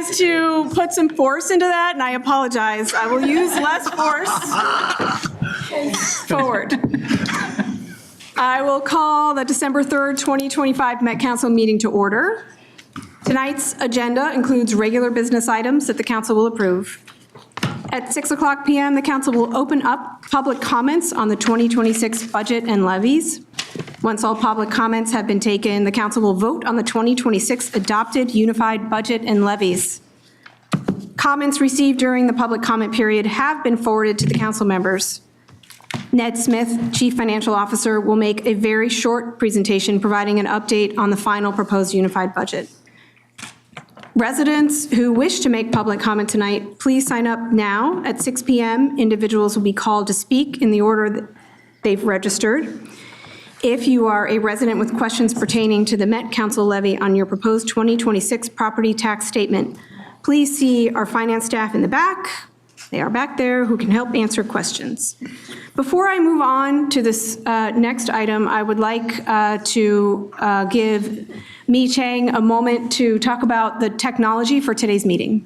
tries to put some force into that, and I apologize. I will use less force forward. I will call the December 3rd, 2025 Met Council meeting to order. Tonight's agenda includes regular business items that the council will approve. At 6:00 p.m., the council will open up public comments on the 2026 budget and levies. Once all public comments have been taken, the council will vote on the 2026 adopted unified budget and levies. Comments received during the public comment period have been forwarded to the council members. Ned Smith, Chief Financial Officer, will make a very short presentation providing an update on the final proposed unified budget. Residents who wish to make public comment tonight, please sign up now. At 6 p.m., individuals will be called to speak in the order that they've registered. If you are a resident with questions pertaining to the Met Council levy on your proposed 2026 property tax statement, please see our finance staff in the back. They are back there who can help answer questions. Before I move on to this next item, I would like to give Mi Chang a moment to talk about the technology for today's meeting.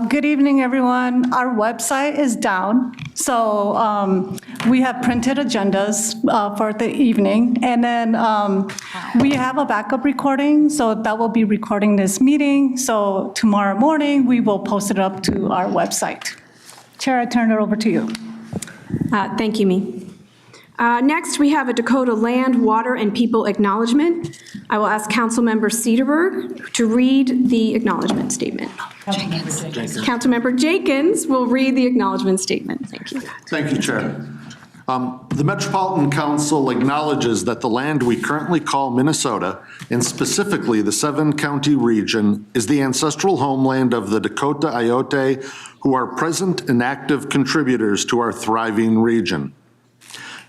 Good evening, everyone. Our website is down, so we have printed agendas for the evening, and then we have a backup recording, so that will be recording this meeting. So tomorrow morning, we will post it up to our website. Chair, I turn it over to you. Thank you, Mi. Next, we have a Dakota Land, Water, and People Acknowledgement. I will ask Councilmember Cedarberg to read the acknowledgement statement. Councilmember Jenkins will read the acknowledgement statement. Thank you. Thank you, Chair. The Metropolitan Council acknowledges that the land we currently call Minnesota, and specifically the 7-county region, is the ancestral homeland of the Dakota Oyate, who are present and active contributors to our thriving region.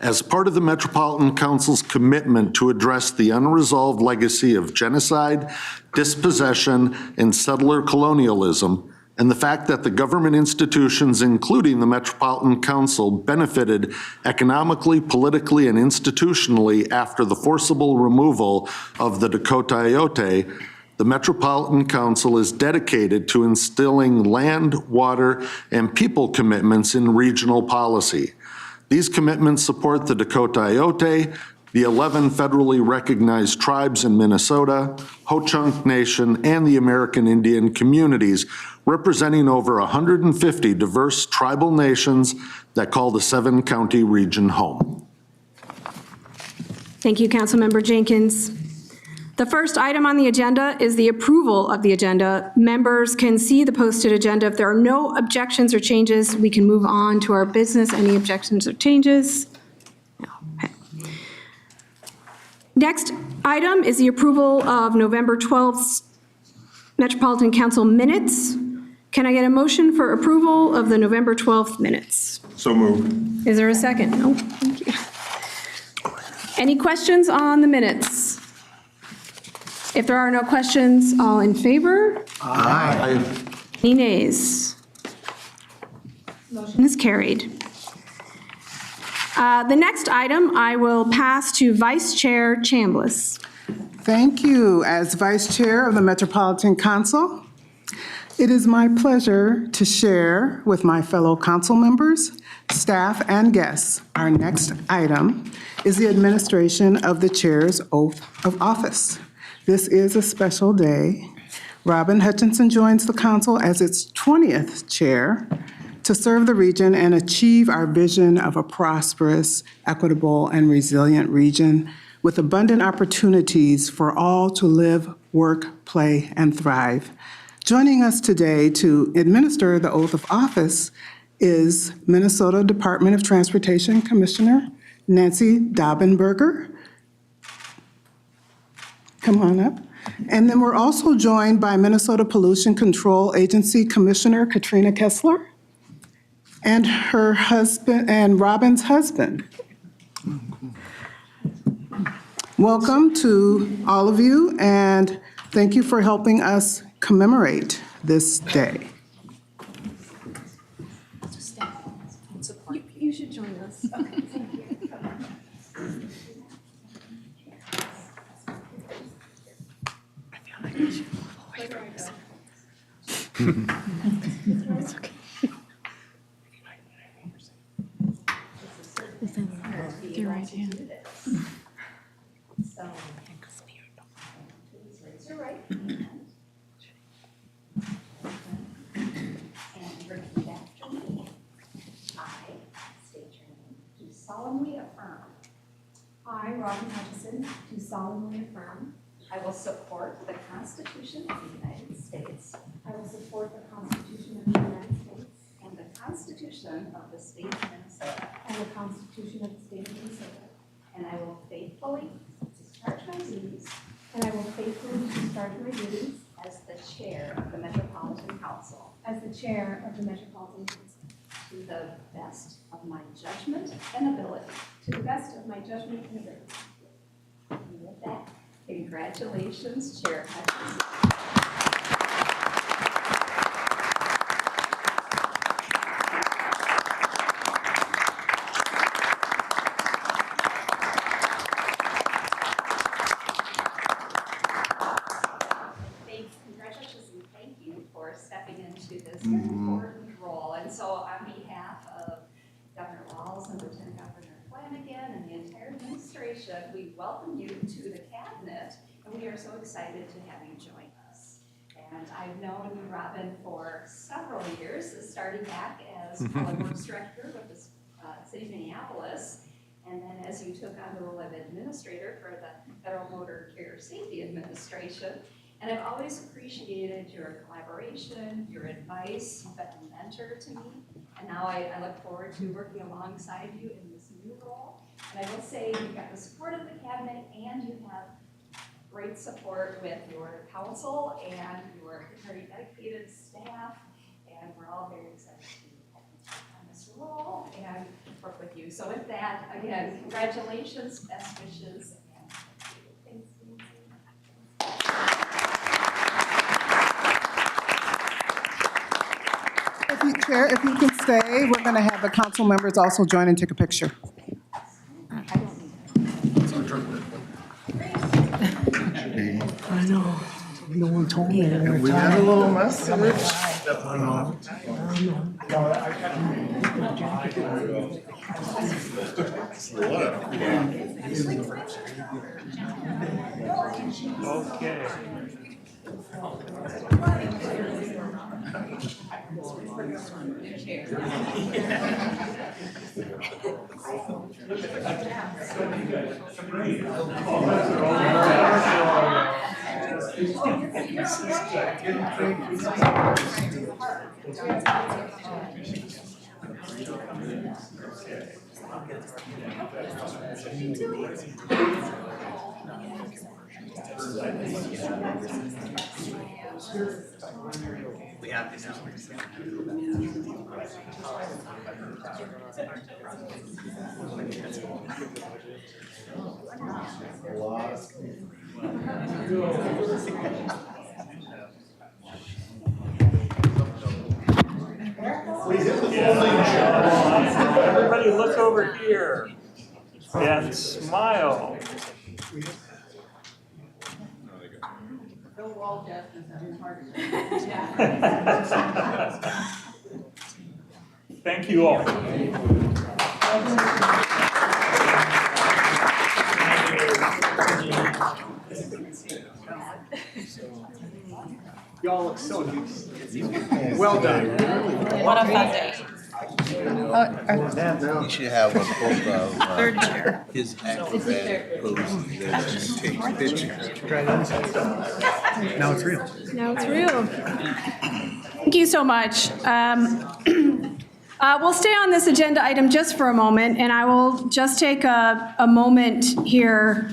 As part of the Metropolitan Council's commitment to address the unresolved legacy of genocide, dispossession, and settler colonialism, and the fact that the government institutions, including the Metropolitan Council, benefited economically, politically, and institutionally after the forcible removal of the Dakota Oyate, the Metropolitan Council is dedicated to instilling land, water, and people commitments in regional policy. These commitments support the Dakota Oyate, the 11 federally recognized tribes in Minnesota, Ho-Chunk Nation, and the American Indian communities, representing over 150 diverse tribal nations that call the 7-county region home. Thank you, Councilmember Jenkins. The first item on the agenda is the approval of the agenda. Members can see the posted agenda. If there are no objections or changes, we can move on to our business. Any objections or changes? No. Okay. Next item is the approval of November 12th Metropolitan Council minutes. Can I get a motion for approval of the November 12th minutes? So moved. Is there a second? Oh, thank you. Any questions on the minutes? If there are no questions, all in favor? Aye. Any nays? Motion is carried. The next item I will pass to Vice Chair Chambliss. Thank you. As Vice Chair of the Metropolitan Council, it is my pleasure to share with my fellow council members, staff, and guests. Our next item is the administration of the Chair's oath of office. This is a special day. Robin Hutchinson joins the council as its 20th chair to serve the region and achieve our vision of a prosperous, equitable, and resilient region with abundant opportunities for all to live, work, play, and thrive. Joining us today to administer the oath of office is Minnesota Department of Transportation Commissioner Nancy Daubenberger. Come on up. And then we're also joined by Minnesota Pollution Control Agency Commissioner Katrina Kessler and her husband, and Robin's husband. Welcome to all of you, and thank you for helping us commemorate this day. You should join us. Okay, thank you. Your right hand. So, please raise your right hand. And repeat after me. I state your name. Do solemnly affirm. I, Robin Hutchison, do solemnly affirm. I will support the Constitution of the United States I will support the Constitution of the United States and the Constitution of the State of Minnesota. and the Constitution of the State of Minnesota. And I will faithfully discharge my duties And I will faithfully discharge my duties as the Chair of the Metropolitan Council as the Chair of the Metropolitan Council to the best of my judgment and ability. to the best of my judgment and ability. And with that, congratulations, Chair Hutchison. Congratulations and thank you for stepping into this very important role. And so on behalf of Governor Walz and Lieutenant Governor Flanagan and the entire administration, we welcome you to the cabinet, and we are so excited to have you join us. And I've known you, Robin, for several years, starting back as Public Works Director with the City of Minneapolis, and then as you took on the role of Administrator for the Federal Motor Carrier Safety Administration. And I've always appreciated your collaboration, your advice. You've been a mentor to me. And now I look forward to working alongside you in this new role. And I will say you've got the support of the cabinet and you have great support with your council and your very dedicated staff. And we're all very excited to have you take on this role and work with you. So with that, again, congratulations, best wishes, and thanks. Chair, if you can stay, we're going to have the council members also join and take a picture. I know. No one told me. We had a little message. Okay. We have this. Everybody look over here and smile. Thank you all. Y'all look so new. Well done. What a fun day. You should have a book of his acrobat poses that takes pictures. Now it's real. Now it's real. Thank you so much. We'll stay on this agenda item just for a moment, and I will just take a moment here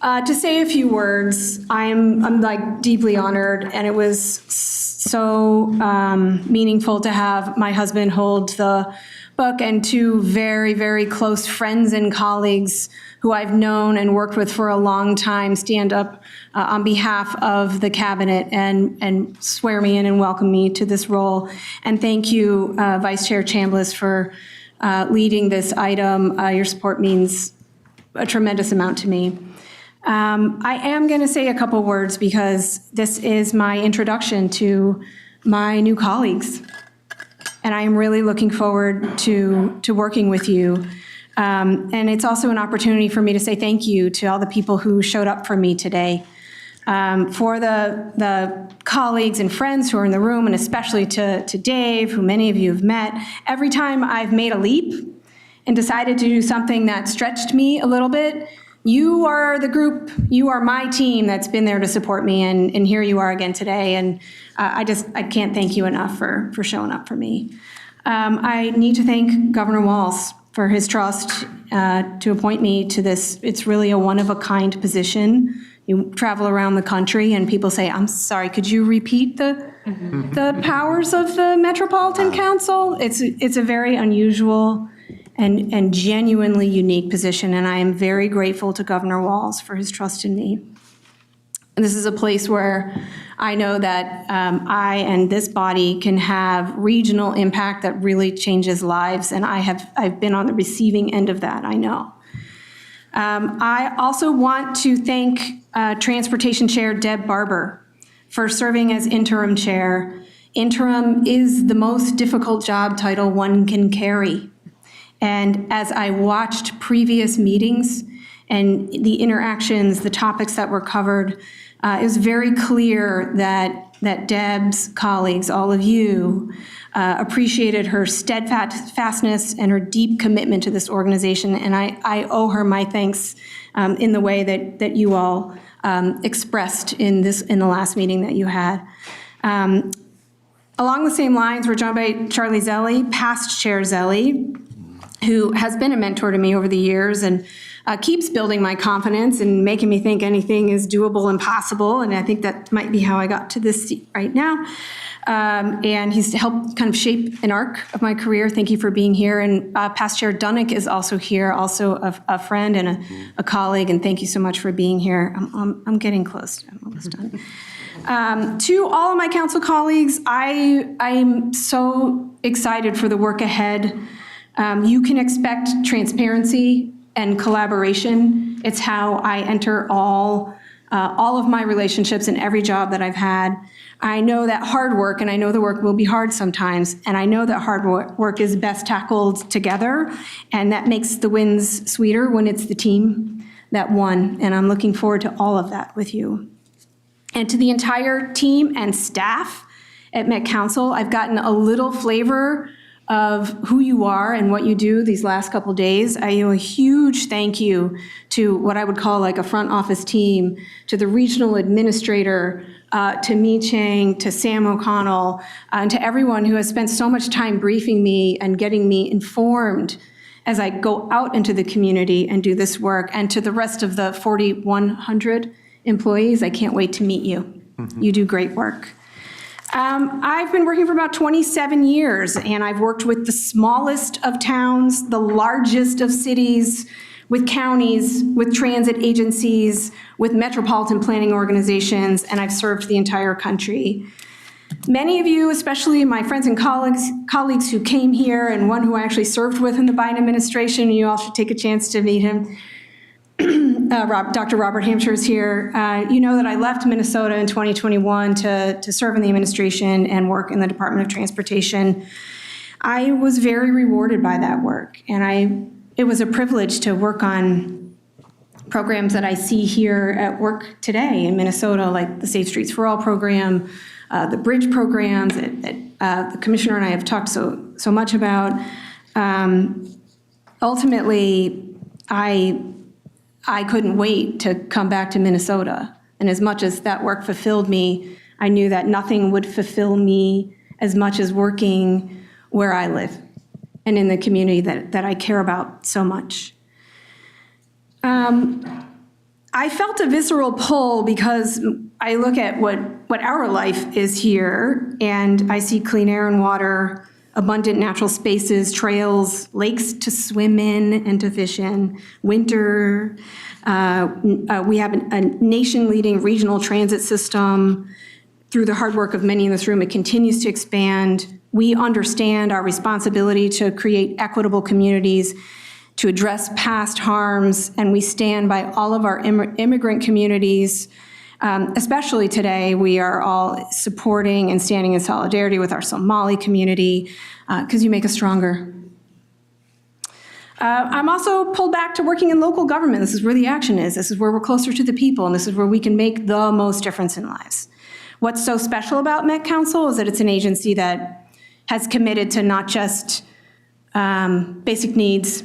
to say a few words. I'm like deeply honored, and it was so meaningful to have my husband hold the book and two very, very close friends and colleagues who I've known and worked with for a long time stand up on behalf of the cabinet and swear me in and welcome me to this role. And thank you, Vice Chair Chambliss, for leading this item. Your support means a tremendous amount to me. I am going to say a couple words because this is my introduction to my new colleagues. And I am really looking forward to working with you. And it's also an opportunity for me to say thank you to all the people who showed up for me today. For the colleagues and friends who are in the room, and especially to Dave, who many of you have met, every time I've made a leap and decided to do something that stretched me a little bit, you are the group, you are my team that's been there to support me, and here you are again today, and I can't thank you enough for showing up for me. I need to thank Governor Walz for his trust to appoint me to this. It's really a one-of-a-kind position. You travel around the country and people say, I'm sorry, could you repeat the powers of the Metropolitan Council? It's a very unusual and genuinely unique position, and I am very grateful to Governor Walz for his trust in me. And this is a place where I know that I and this body can have regional impact that really changes lives, and I've been on the receiving end of that, I know. I also want to thank Transportation Chair Deb Barber for serving as interim chair. Interim is the most difficult job title one can carry. And as I watched previous meetings and the interactions, the topics that were covered, it was very clear that Deb's colleagues, all of you, appreciated her steadfastness and her deep commitment to this organization, and I owe her my thanks in the way that you all expressed in the last meeting that you had. Along the same lines, we're joined by Charlie Zelli, past Chair Zelli, who has been a mentor to me over the years and keeps building my confidence and making me think anything is doable and possible, and I think that might be how I got to this seat right now. And he's helped kind of shape an arc of my career. Thank you for being here. And past Chair Dunnick is also here, also a friend and a colleague, and thank you so much for being here. I'm getting close. I'm almost done. To all of my council colleagues, I'm so excited for the work ahead. You can expect transparency and collaboration. It's how I enter all of my relationships in every job that I've had. I know that hard work, and I know the work will be hard sometimes, and I know that hard work is best tackled together, and that makes the wins sweeter when it's the team that won, and I'm looking forward to all of that with you. And to the entire team and staff at Met Council, I've gotten a little flavor of who you are and what you do these last couple days. I owe a huge thank you to what I would call like a front office team, to the regional administrator, to Mi Chang, to Sam O'Connell, and to everyone who has spent so much time briefing me and getting me informed as I go out into the community and do this work, and to the rest of the 4,100 employees, I can't wait to meet you. You do great work. I've been working for about 27 years, and I've worked with the smallest of towns, the largest of cities, with counties, with transit agencies, with metropolitan planning organizations, and I've served the entire country. Many of you, especially my friends and colleagues who came here, and one who I actually served with in the Biden administration, you all should take a chance to meet him. Dr. Robert Hampshire is here. You know that I left Minnesota in 2021 to serve in the administration and work in the Department of Transportation. I was very rewarded by that work, and it was a privilege to work on programs that I see here at work today in Minnesota, like the Safe Streets for All program, the bridge programs that the commissioner and I have talked so much about. Ultimately, I couldn't wait to come back to Minnesota. And as much as that work fulfilled me, I knew that nothing would fulfill me as much as working where I live and in the community that I care about so much. I felt a visceral pull because I look at what our life is here, and I see clean air and water, abundant natural spaces, trails, lakes to swim in and to fish in, winter. We have a nation-leading regional transit system. Through the hard work of many in this room, it continues to expand. We understand our responsibility to create equitable communities, to address past harms, and we stand by all of our immigrant communities Especially today, we are all supporting and standing in solidarity with our Somali community because you make us stronger. I'm also pulled back to working in local government. This is where the action is. This is where we're closer to the people, and this is where we can make the most difference in lives. What's so special about Met Council is that it's an agency that has committed to not just basic needs,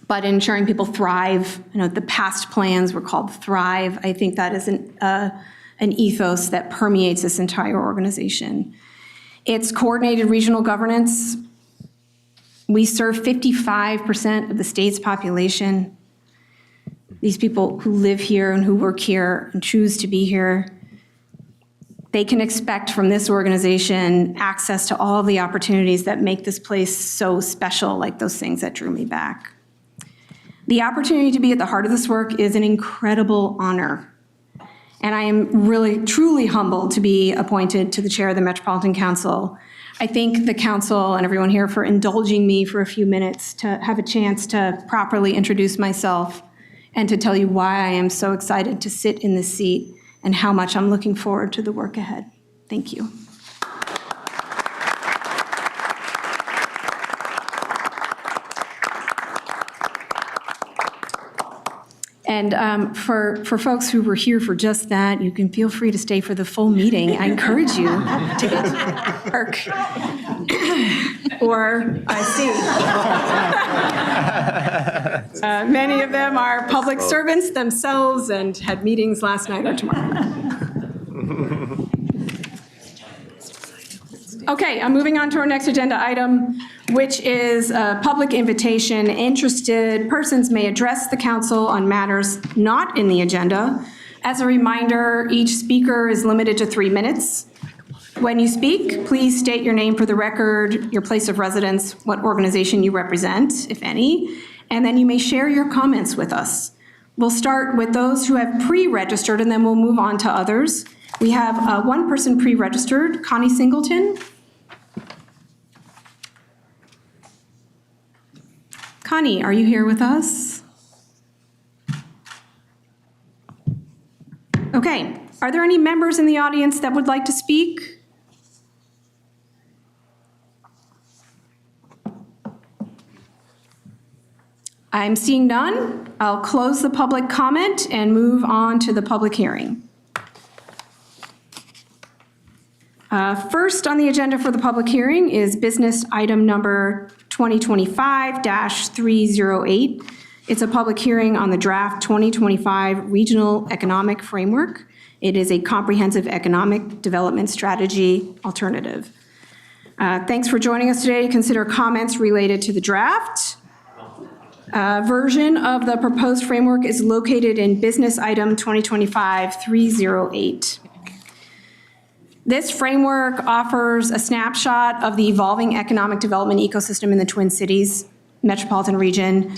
but ensuring people thrive. You know, the past plans were called Thrive. I think that is an ethos that permeates this entire organization. It's coordinated regional governance. We serve 55% of the state's population. These people who live here and who work here and choose to be here, they can expect from this organization access to all of the opportunities that make this place so special, like those things that drew me back. The opportunity to be at the heart of this work is an incredible honor. And I am really, truly humbled to be appointed to the chair of the Metropolitan Council. I thank the council and everyone here for indulging me for a few minutes to have a chance to properly introduce myself and to tell you why I am so excited to sit in this seat and how much I'm looking forward to the work ahead. Thank you. And for folks who were here for just that, you can feel free to stay for the full meeting. I encourage you to get to work. Or, I see. Many of them are public servants themselves and had meetings last night or tomorrow. Okay, I'm moving on to our next agenda item, which is a public invitation. Interested persons may address the council on matters not in the agenda. As a reminder, each speaker is limited to 3 minutes. When you speak, please state your name for the record, your place of residence, what organization you represent, if any, and then you may share your comments with us. We'll start with those who have pre-registered, and then we'll move on to others. We have one person pre-registered, Connie Singleton. Connie, are you here with us? Okay, are there any members in the audience that would like to speak? I'm seeing none. I'll close the public comment and move on to the public hearing. First on the agenda for the public hearing is business item number 2025-308. It's a public hearing on the draft 2025 Regional Economic Framework. It is a comprehensive economic development strategy alternative. Thanks for joining us today to consider comments related to the draft. Version of the proposed framework is located in business item 2025-308. This framework offers a snapshot of the evolving economic development ecosystem in the Twin Cities metropolitan region.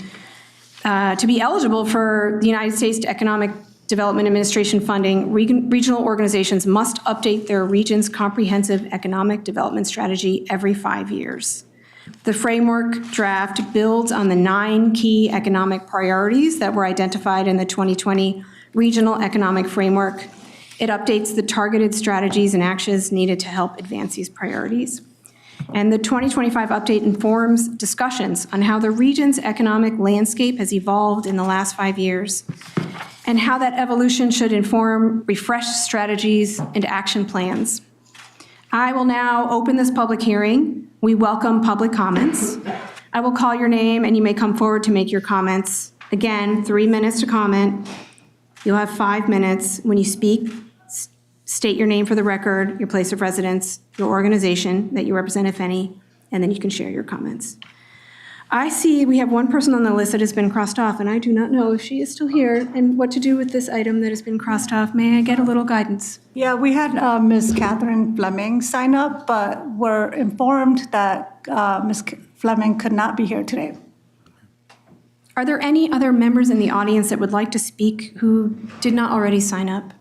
To be eligible for the United States Economic Development Administration funding, regional organizations must update their region's comprehensive economic development strategy every 5 years. The framework draft builds on the 9 key economic priorities that were identified in the 2020 Regional Economic Framework. It updates the targeted strategies and actions needed to help advance these priorities. And the 2025 update informs discussions on how the region's economic landscape has evolved in the last 5 years and how that evolution should inform refreshed strategies and action plans. I will now open this public hearing. We welcome public comments. I will call your name and you may come forward to make your comments. Again, 3 minutes to comment. You'll have 5 minutes. When you speak, state your name for the record, your place of residence, your organization that you represent, if any, and then you can share your comments. I see we have one person on the list that has been crossed off, and I do not know if she is still here and what to do with this item that has been crossed off. May I get a little guidance? Yeah, we had Ms. Catherine Fleming sign up, but we're informed that Ms. Fleming could not be here today. Are there any other members in the audience that would like to speak who did not already sign up?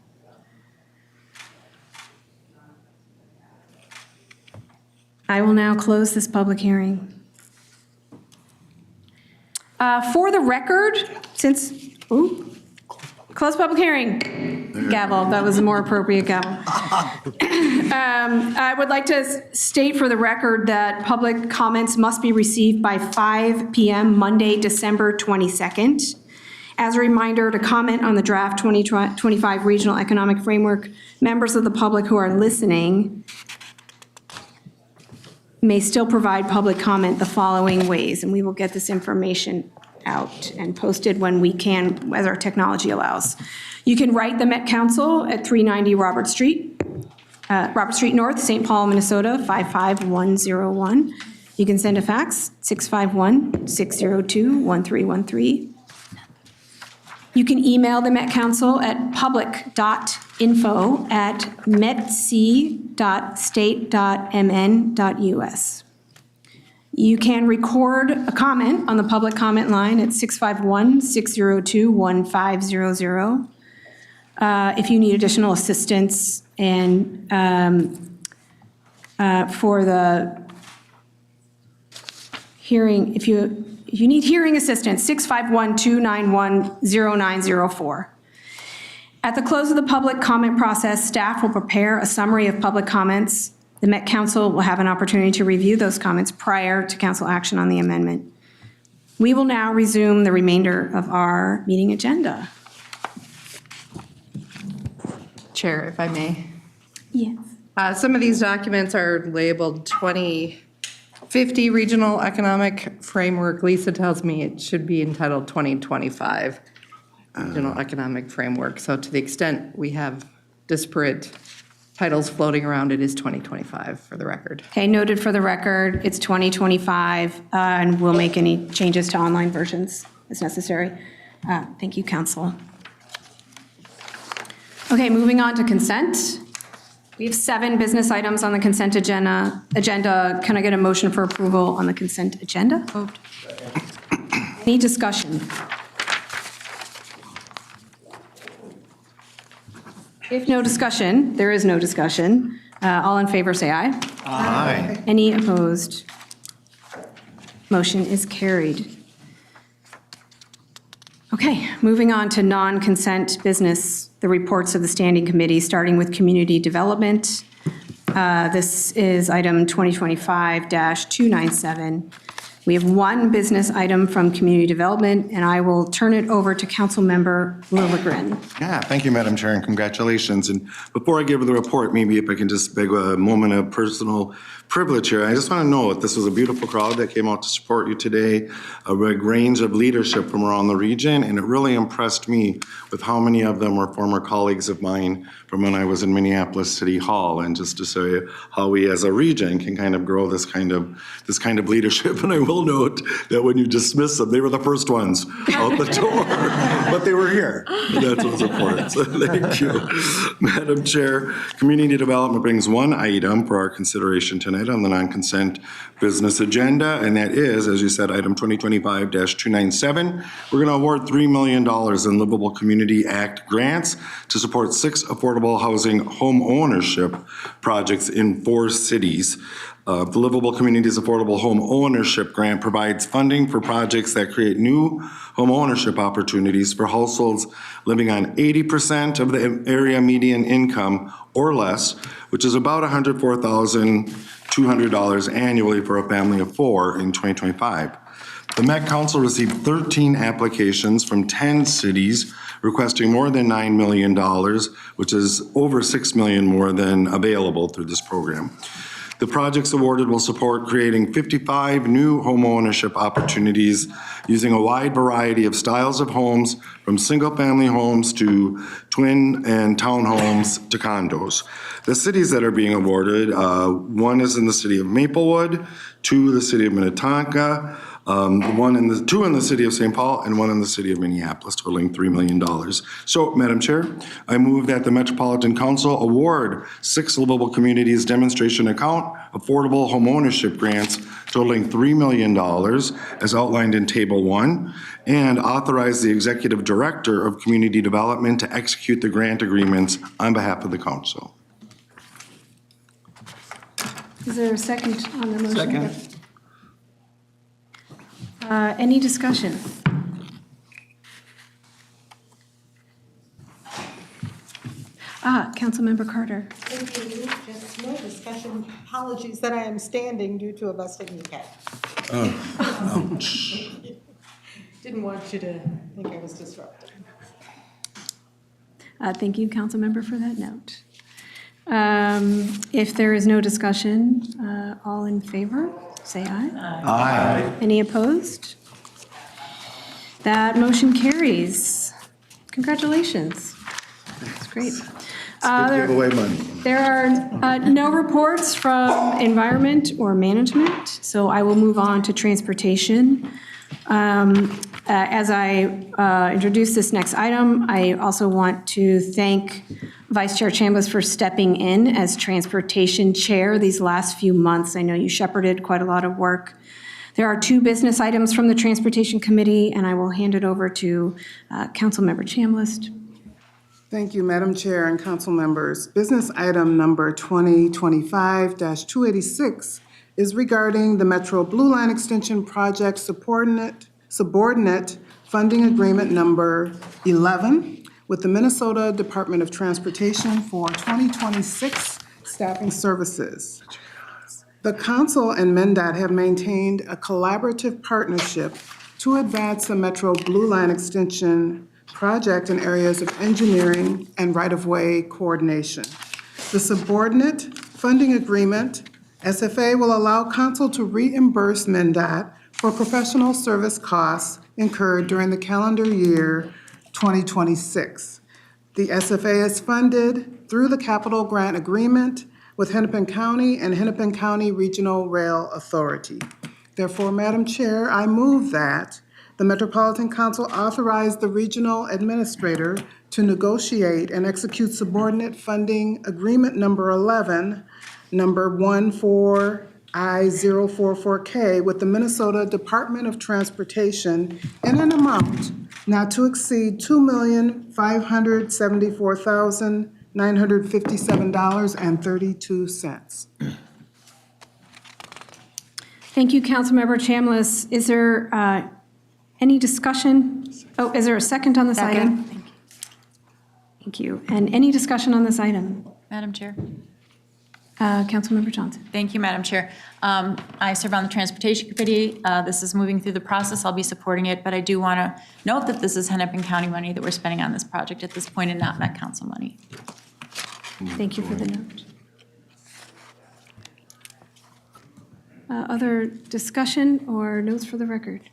I will now close this public hearing. For the record, close public hearing. gavel. That was a more appropriate gavel. I would like to state for the record that public comments must be received by 5 p.m. Monday, December 22nd. As a reminder, to comment on the draft 2025 Regional Economic Framework, members of the public who are listening may still provide public comment the following ways, and we will get this information out and posted when we can, as our technology allows. You can write the Met Council at 390 Robert Street North, St. Paul, Minnesota, 55101. You can send a fax, 651-602-1313. You can email the Met Council at public.info@metc.state.mn.us. You can record a comment on the public comment line at 651-602-1500. If you need additional assistance and for the hearing, if you need hearing assistance, 651-291-0904. At the close of the public comment process, staff will prepare a summary of public comments. The Met Council will have an opportunity to review those comments prior to council action on the amendment. We will now resume the remainder of our meeting agenda. Chair, if I may. Yes. Some of these documents are labeled 2050 Regional Economic Framework. Lisa tells me it should be entitled 2025 Regional Economic Framework. So to the extent we have disparate titles floating around, it is 2025 for the record. Okay, noted for the record, it's 2025, and we'll make any changes to online versions as necessary. Thank you, council. Okay, moving on to consent. We have 7 business items on the consent agenda. Can I get a motion for approval on the consent agenda? Moved. Any discussion? If no discussion, there is no discussion. All in favor, say aye. Aye. Any opposed? Motion is carried. Okay, moving on to non-consent business, the reports of the standing committee, starting with community development. This is item 2025-297. We have 1 business item from community development, and I will turn it over to Councilmember Lilligren. Yeah, thank you, Madam Chair, and congratulations. And before I give the report, maybe if I can just beg a moment of personal privilege here. I just want to note this was a beautiful crowd that came out to support you today, a range of leadership from around the region, and it really impressed me with how many of them were former colleagues of mine from when I was in Minneapolis City Hall, and just to say how we as a region can kind of grow this kind of leadership. And I will note that when you dismiss them, they were the first ones out the door, but they were here. And that's what's important. So thank you. Madam Chair, community development brings 1 item for our consideration tonight on the non-consent business agenda, and that is, as you said, item 2025-297. We're going to award $3 million in Livable Community Act grants to support 6 affordable housing home ownership projects in 4 cities. The Livable Communities Affordable Home Ownership Grant provides funding for projects that create new home ownership opportunities for households living on 80% of the area median income or less, which is about $104,200 annually for a family of 4 in 2025. The Met Council received 13 applications from 10 cities requesting more than $9 million, which is over $6 million more than available through this program. The projects awarded will support creating 55 new home ownership opportunities using a wide variety of styles of homes, from single-family homes to twin and townhomes to condos. The cities that are being awarded, 1 is in the city of Maplewood, 2 the city of Minnetonka, 2 in the city of St. Paul, and 1 in the city of Minneapolis, totaling $3 million. So, Madam Chair, I move that the Metropolitan Council award 6 livable communities demonstration account affordable homeownership grants totaling $3 million, as outlined in Table 1, and authorize the Executive Director of Community Development to execute the grant agreements on behalf of the Council. Is there a second on the motion? Second. Any discussion? Councilmember Carter. Thank you. Just no discussion. Apologies that I am standing due to a busted kneecap. Didn't want you to think I was disruptive. Thank you, Councilmember, for that note. If there is no discussion, all in favor, say aye. Aye. Any opposed? That motion carries. Congratulations. That's great. Give away money. There are no reports from environment or management, so I will move on to transportation. As I introduce this next item, I also want to thank Vice Chair Chambliss for stepping in as transportation chair these last few months. I know you shepherded quite a lot of work. There are 2 business items from the Transportation Committee, and I will hand it over to Councilmember Chambliss. Thank you, Madam Chair and council members. Business item number 2025-286 is regarding the Metro Blue Line Extension Project subordinate funding agreement number 11 with the Minnesota Department of Transportation for 2026 staffing services. The council and MnDOT have maintained a collaborative partnership to advance the Metro Blue Line Extension project in areas of engineering and right-of-way coordination. The subordinate funding agreement, SFA, will allow council to reimburse MnDOT for professional service costs incurred during the calendar year 2026. The SFA is funded through the capital grant agreement with Hennepin County and Hennepin County Regional Rail Authority. Therefore, Madam Chair, I move that the Metropolitan Council authorize the regional administrator to negotiate and execute subordinate funding agreement number 11, number 14I044K with the Minnesota Department of Transportation in an amount not to exceed $2,574,957.32. Thank you, Councilmember Chambliss. Is there any discussion? Oh, is there a second on this item? Thank you. And any discussion on this item? Madam Chair. Councilmember Johnson. Thank you, Madam Chair. I serve on the Transportation Committee. This is moving through the process. I'll be supporting it, but I do want to note that this is Hennepin County money that we're spending on this project at this point and not Met Council money. Thank you for the note. Other discussion or notes for the record?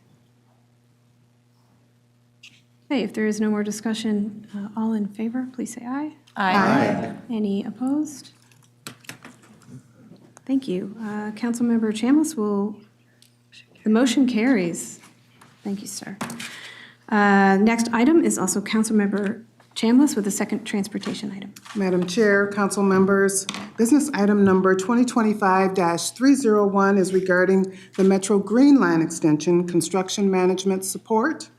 Okay, if there is no more discussion, all in favor, please say aye. Aye. Any opposed? Thank you. Councilmember Chambliss the motion carries. Thank you, sir. Next item is also Councilmember Chambliss with the second transportation item. Madam Chair, council members, business item number 2025-301 is regarding the Metro Green Line Extension Construction Management Support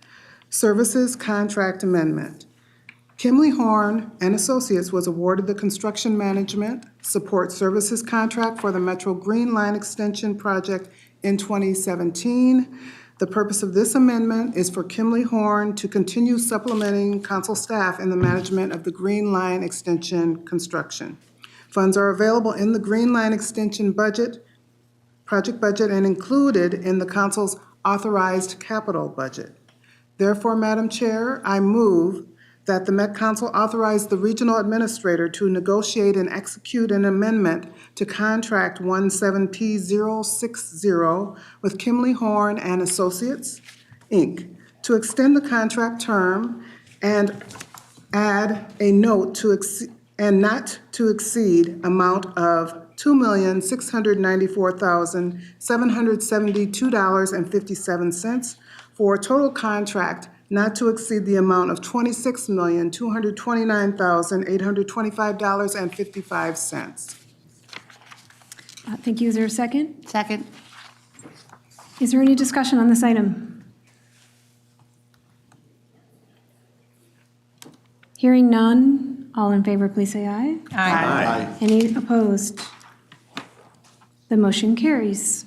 Services Contract Amendment. Kimley Horn and Associates was awarded the construction management support services contract for the Metro Green Line Extension project in 2017. The purpose of this amendment is for Kimley Horn to continue supplementing council staff in the management of the Green Line Extension construction. Funds are available in the Green Line Extension project budget, and included in the council's authorized capital budget. Therefore, Madam Chair, I move that the Met Council authorize the regional administrator to negotiate and execute an amendment to contract 17P060 with Kimley Horn and Associates, Inc., to extend the contract term and add a note to not to exceed amount of $2,694,772.57 for a total contract not to exceed the amount of $26,229,825.55. Thank you. Is there a second? Second. Is there any discussion on this item? Hearing none, all in favor, please say aye. Aye. Any opposed? The motion carries.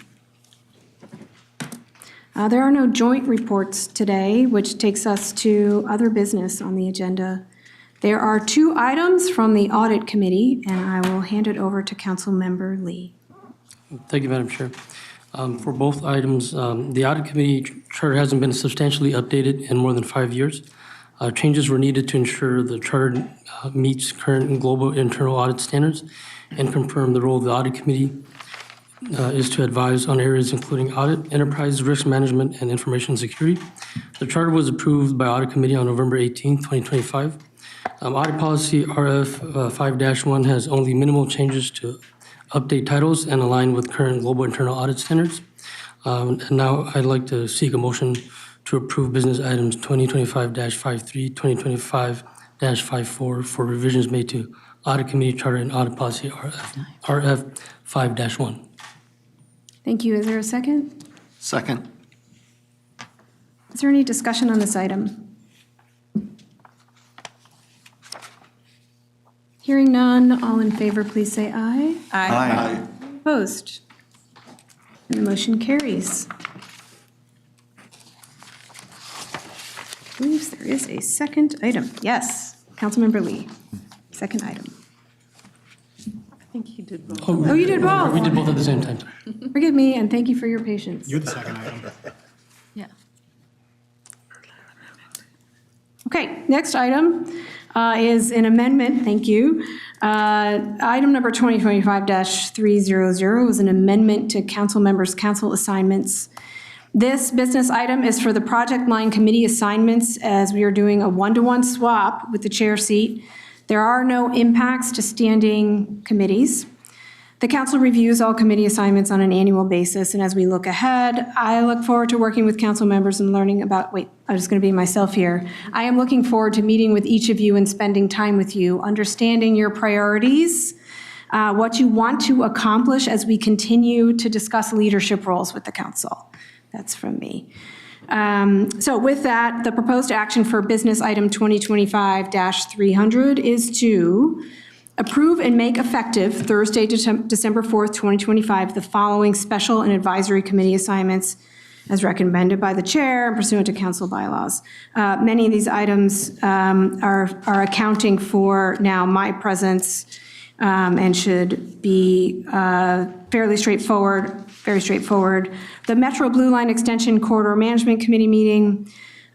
There are no joint reports today, which takes us to other business on the agenda. There are 2 items from the Audit Committee, and I will hand it over to Councilmember Lee. Thank you, Madam Chair. For both items, the Audit Committee charter hasn't been substantially updated in more than 5 years. Changes were needed to ensure the charter meets current and global internal audit standards and confirm the role of the Audit Committee is to advise on areas including audit, enterprise risk management, and information security. The charter was approved by Audit Committee on November 18, 2025. Audit Policy RF 5-1 has only minimal changes to update titles and align with current global internal audit standards. And now I'd like to seek a motion to approve business items 2025-53, 2025-54 for revisions made to Audit Committee Charter and Audit Policy RF 5-1. Thank you. Is there a second? Second. Is there any discussion on this item? Hearing none, all in favor, please say aye. Aye. Opposed? And the motion carries. I believe there is a second item. Yes, Councilmember Lee, second item. I think he did both. Oh, you did both. We did both at the same time. Forgive me, and thank you for your patience. You're the second item. Yeah. Okay, next item is an amendment, thank you. Item number 2025-300 is an amendment to council members' council assignments. This business item is for the project line committee assignments, as we are doing a one-to-one swap with the chair seat. There are no impacts to standing committees. The council reviews all committee assignments on an annual basis, and as we look ahead, I look forward to working with council members and learning about, I'm just going to be myself here. I am looking forward to meeting with each of you and spending time with you, understanding your priorities, what you want to accomplish as we continue to discuss leadership roles with the council. That's from me. So with that, the proposed action for business item 2025-300 is to approve and make effective Thursday, December 4th, 2025, the following special and advisory committee assignments as recommended by the chair and pursuant to council bylaws. Many of these items are accounting for now my presence and should be fairly straightforward, very straightforward. The Metro Blue Line Extension Corridor Management Committee meeting,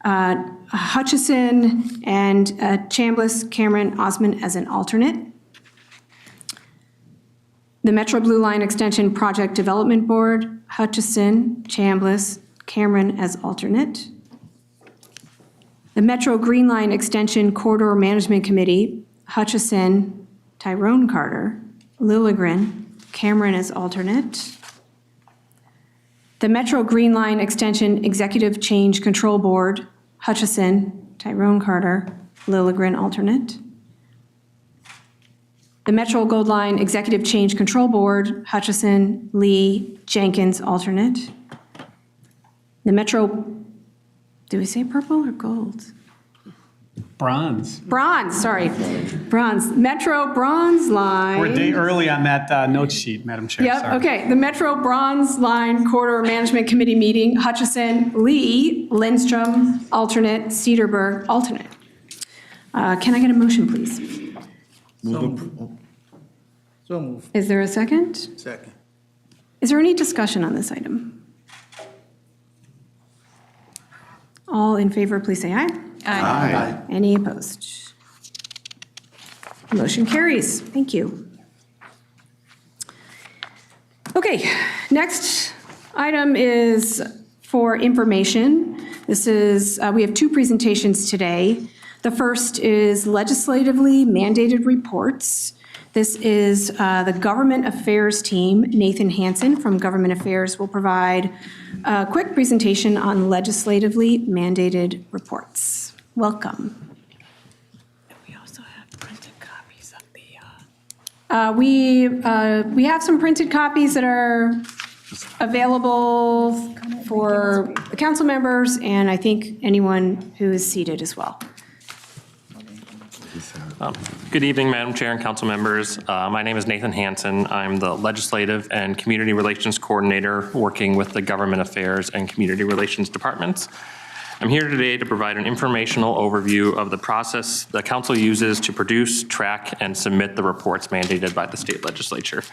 Hutchison and Chambliss, Cameron, Osmond as an alternate. The Metro Blue Line Extension Project Development Board, Hutchison, Chambliss, Cameron as alternate. The Metro Green Line Extension Corridor Management Committee, Hutchison, Tyrone Carter, Lilligren, Cameron as alternate. The Metro Green Line Extension Executive Change Control Board, Hutchison, Tyrone Carter, Lilligren alternate. The Metro Gold Line Executive Change Control Board, Hutchison, Lee, Jenkins alternate. The Metro, do we say purple or gold? Bronze. Bronze, sorry. Bronze. Metro Bronze Line. We're a day early on that note sheet, Madam Chair. Yep, Sorry. okay. The Metro Bronze Line Corridor Management Committee meeting, Hutchison, Lee, Lindstrom, alternate, Cedarburg, alternate. Can I get a motion, please? So move. Is there a second? Second. Is there any discussion on this item? All in favor, please say aye. Aye. Any opposed? Motion carries. Thank you. Okay, next item is for information. This is, we have 2 presentations today. The first is legislatively mandated reports. This is the Government Affairs team. Nathan Hansen from Government Affairs will provide a quick presentation on legislatively mandated reports. Welcome. We also have printed copies of the. We have some printed copies that are available for the council members and I think anyone who is seated as well. Good evening, Madam Chair and council members. My name is Nathan Hansen. I'm the Legislative and Community Relations Coordinator working with the Government Affairs and Community Relations Departments. I'm here today to provide an informational overview of the process the council uses to produce, track, and submit the reports mandated by the state legislature.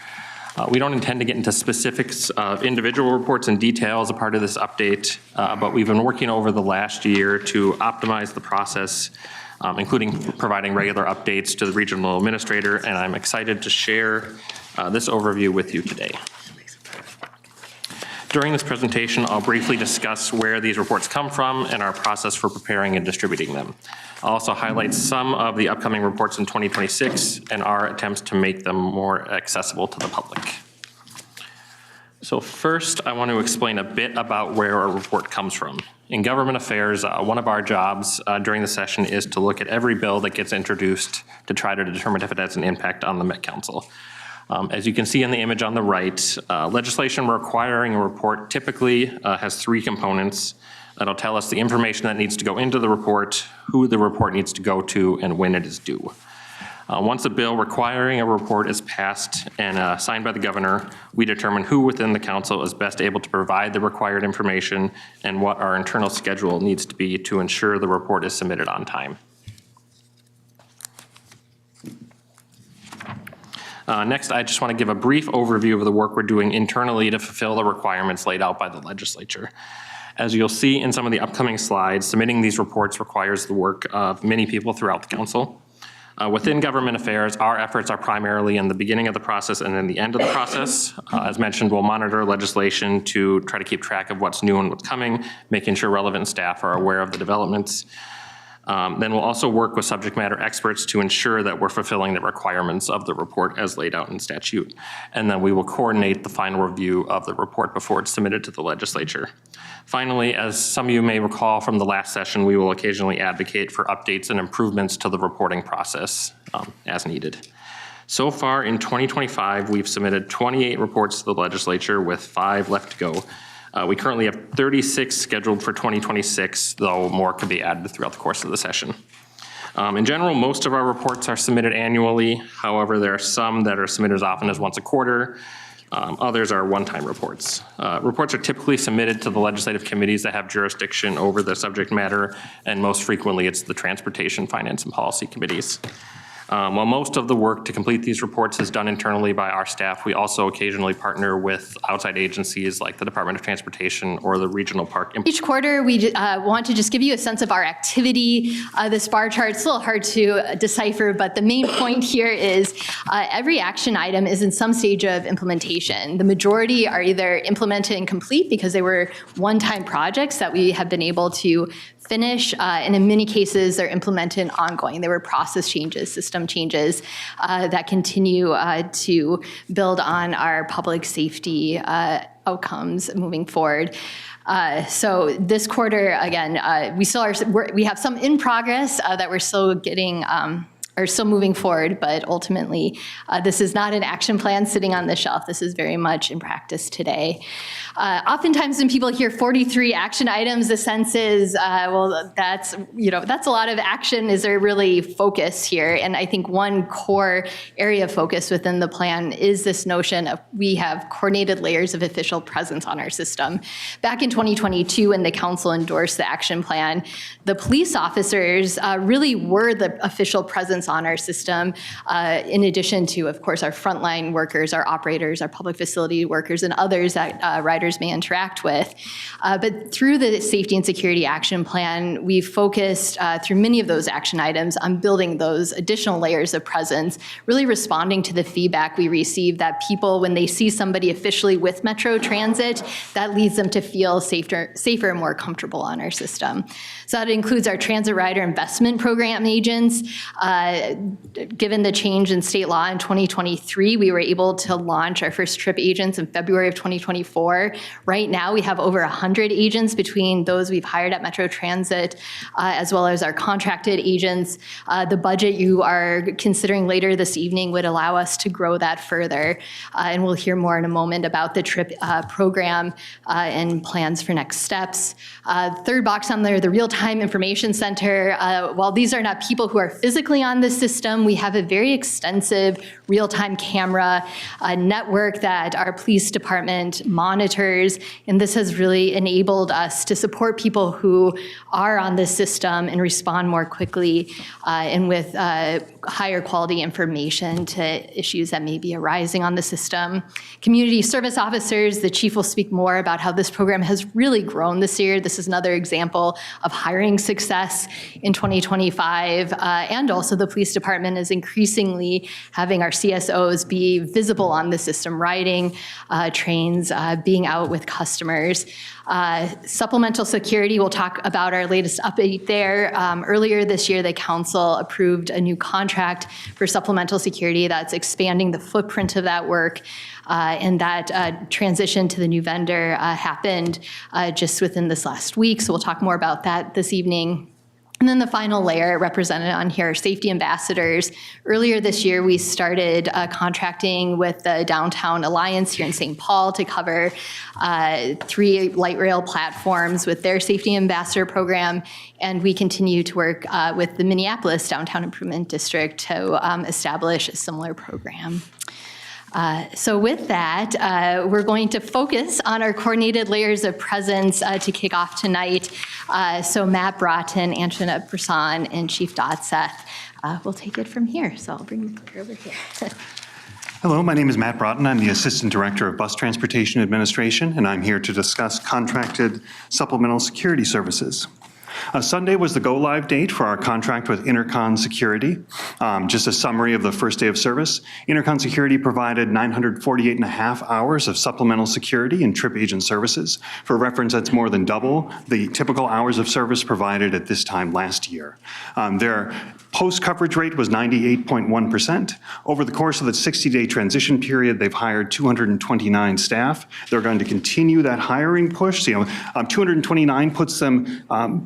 We don't intend to get into specifics of individual reports and detail as a part of this update, but we've been working over the last year to optimize the process, including providing regular updates to the regional administrator, and I'm excited to share this overview with you today. During this presentation, I'll briefly discuss where these reports come from and our process for preparing and distributing them. I'll also highlight some of the upcoming reports in 2026 and our attempts to make them more accessible to the public. So first, I want to explain a bit about where our report comes from. In government affairs, one of our jobs during the session is to look at every bill that gets introduced to try to determine if it has an impact on the Met Council. As you can see in the image on the right, legislation requiring a report typically has three components that'll tell us the information that needs to go into the report, who the report needs to go to, and when it is due. Once a bill requiring a report is passed and signed by the governor, we determine who within the council is best able to provide the required information and what our internal schedule needs to be to ensure the report is submitted on time. Next, I just want to give a brief overview of the work we're doing internally to fulfill the requirements laid out by the legislature. As you'll see in some of the upcoming slides, submitting these reports requires the work of many people throughout the council. Within government affairs, our efforts are primarily in the beginning of the process and then the end of the process. As mentioned, we'll monitor legislation to try to keep track of what's new and what's coming, making sure relevant staff are aware of the developments. Then we'll also work with subject matter experts to ensure that we're fulfilling the requirements of the report as laid out in statute. And then we will coordinate the final review of the report before it's submitted to the legislature. Finally, as some of you may recall from the last session, we will occasionally advocate for updates and improvements to the reporting process as needed. So far in 2025, we've submitted 28 reports to the legislature with 5 left to go. We currently have 36 scheduled for 2026, though more could be added throughout the course of the session. In general, most of our reports are submitted annually. However, there are some that are submitted as often as once a quarter. Others are one-time reports. Reports are typically submitted to the legislative committees that have jurisdiction over the subject matter, and most frequently it's the Transportation, Finance, and Policy committees. While most of the work to complete these reports is done internally by our staff, we also occasionally partner with outside agencies like the Department of Transportation or the Regional Park. Each quarter, we want to just give you a sense of our activity. This bar chart's a little hard to decipher, but the main point here is every action item is in some stage of implementation. The majority are either implemented and complete because they were one-time projects that we have been able to finish, and in many cases, they're implemented and ongoing. There were process changes, system changes that continue to build on our public safety outcomes moving forward. So this quarter, again, we have some in progress that we're still getting are still moving forward, but ultimately, this is not an action plan sitting on the shelf. This is very much in practice today. Oftentimes when people hear 43 action items, the sense is, well, that's a lot of action. Is there really focus here? And I think one core area of focus within the plan is this notion of we have coordinated layers of official presence on our system. Back in 2022, when the council endorsed the action plan, the police officers really were the official presence on our system, in addition to, of course, our frontline workers, our operators, our public facility workers, and others that riders may interact with. But through the Safety and Security Action Plan, we've focused through many of those action items on building those additional layers of presence, really responding to the feedback we receive that people, when they see somebody officially with Metro Transit, that leads them to feel safer and more comfortable on our system. So that includes our Transit Rider Investment Program agents. Given the change in state law in 2023, we were able to launch our first trip agents in February of 2024. Right now, we have over 100 agents between those we've hired at Metro Transit, as well as our contracted agents. The budget you are considering later this evening would allow us to grow that further. And we'll hear more in a moment about the trip program and plans for next steps. Third box on there, the Real-Time Information Center. While these are not people who are physically on the the system. We have a very extensive real-time camera network that our police department monitors, and this has really enabled us to support people who are on this system and respond more quickly and with higher quality information to issues that may be arising on the system. Community service officers, the chief will speak more about how this program has really grown this year. This is another example of hiring success in 2025. And also the police department is increasingly having our CSOs be visible on the system, riding trains, being out with customers. Supplemental security, we'll talk about our latest update there. Earlier this year, the council approved a new contract for supplemental security that's expanding the footprint of that work. And that transition to the new vendor happened just within this last week. So we'll talk more about that this evening. And then the final layer represented on here are safety ambassadors. Earlier this year, we started contracting with the Downtown Alliance here in St. Paul to cover 3 light rail platforms with their safety ambassador program. And we continue to work with the Minneapolis Downtown Improvement District to establish a similar program. So with that, we're going to focus on our coordinated layers of presence to kick off tonight. So Matt Broughton, Antoinette Brisson, and Chief Dotseth will take it from here. So I'll bring the clicker over here. Hello, my name is Matt Broughton. I'm the Assistant Director of Bus Transportation Administration, and I'm here to discuss contracted supplemental security services. Sunday was the go-live date for our contract with Intercon Security. Just a summary of the first day of service. Intercon Security provided 948.5 hours of supplemental security and trip agent services. For reference, that's more than double the typical hours of service provided at this time last year. Their post-coverage rate was 98.1%. Over the course of the 60-day transition period, they've hired 229 staff. They're going to continue that hiring push. So, 229 puts them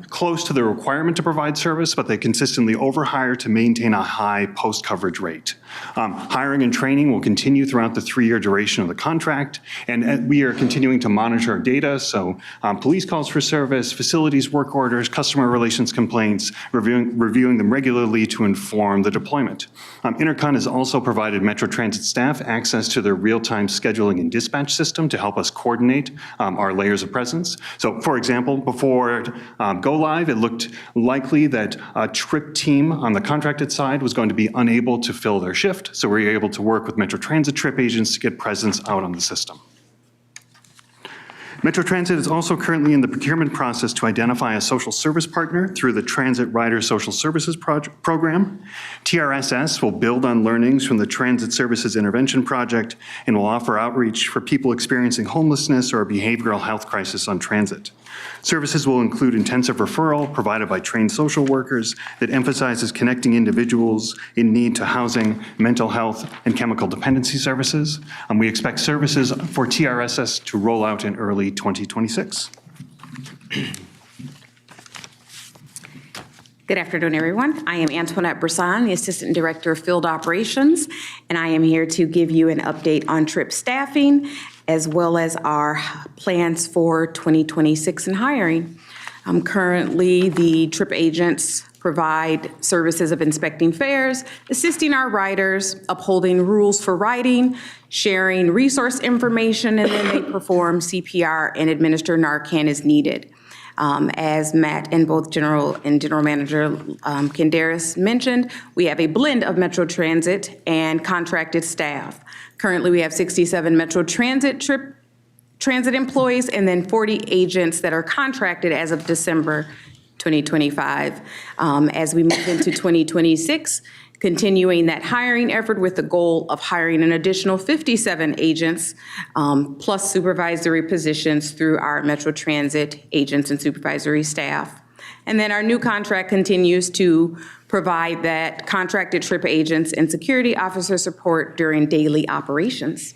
close to the requirement to provide service, but they consistently overhire to maintain a high post-coverage rate. Hiring and training will continue throughout the 3-year duration of the contract, and we are continuing to monitor our data, so police calls for service, facilities work orders, customer relations complaints, reviewing them regularly to inform the deployment. Intercon has also provided Metro Transit staff access to their real-time scheduling and dispatch system to help us coordinate our layers of presence. So, for example, before go live, it looked likely that a trip team on the contracted side was going to be unable to fill their shift, so we were able to work with Metro Transit trip agents to get presence out on the system. Metro Transit is also currently in the procurement process to identify a social service partner through the Transit Rider Social Services Program. TRSS will build on learnings from the Transit Services Intervention Project and will offer outreach for people experiencing homelessness or a behavioral health crisis on transit. Services will include intensive referral provided by trained social workers that emphasizes connecting individuals in need to housing, mental health, and chemical dependency services. We expect services for TRSS to roll out in early 2026. Good afternoon, everyone. I am Antoinette Brisson, the Assistant Director of Field Operations, and I am here to give you an update on trip staffing as well as our plans for 2026 and hiring. Currently, the trip agents provide services of inspecting fares, assisting our riders, upholding rules for riding, sharing resource information, and then they perform CPR and administer Narcan as needed. As Matt and both General Manager Kendaris mentioned, we have a blend of Metro Transit and contracted staff. Currently, we have 67 Metro Transit employees and then 40 agents that are contracted as of December 2025. As we move into 2026, continuing that hiring effort with the goal of hiring an additional 57 agents plus supervisory positions through our Metro Transit agents and supervisory staff. And then our new contract continues to provide that contracted trip agents and security officer support during daily operations.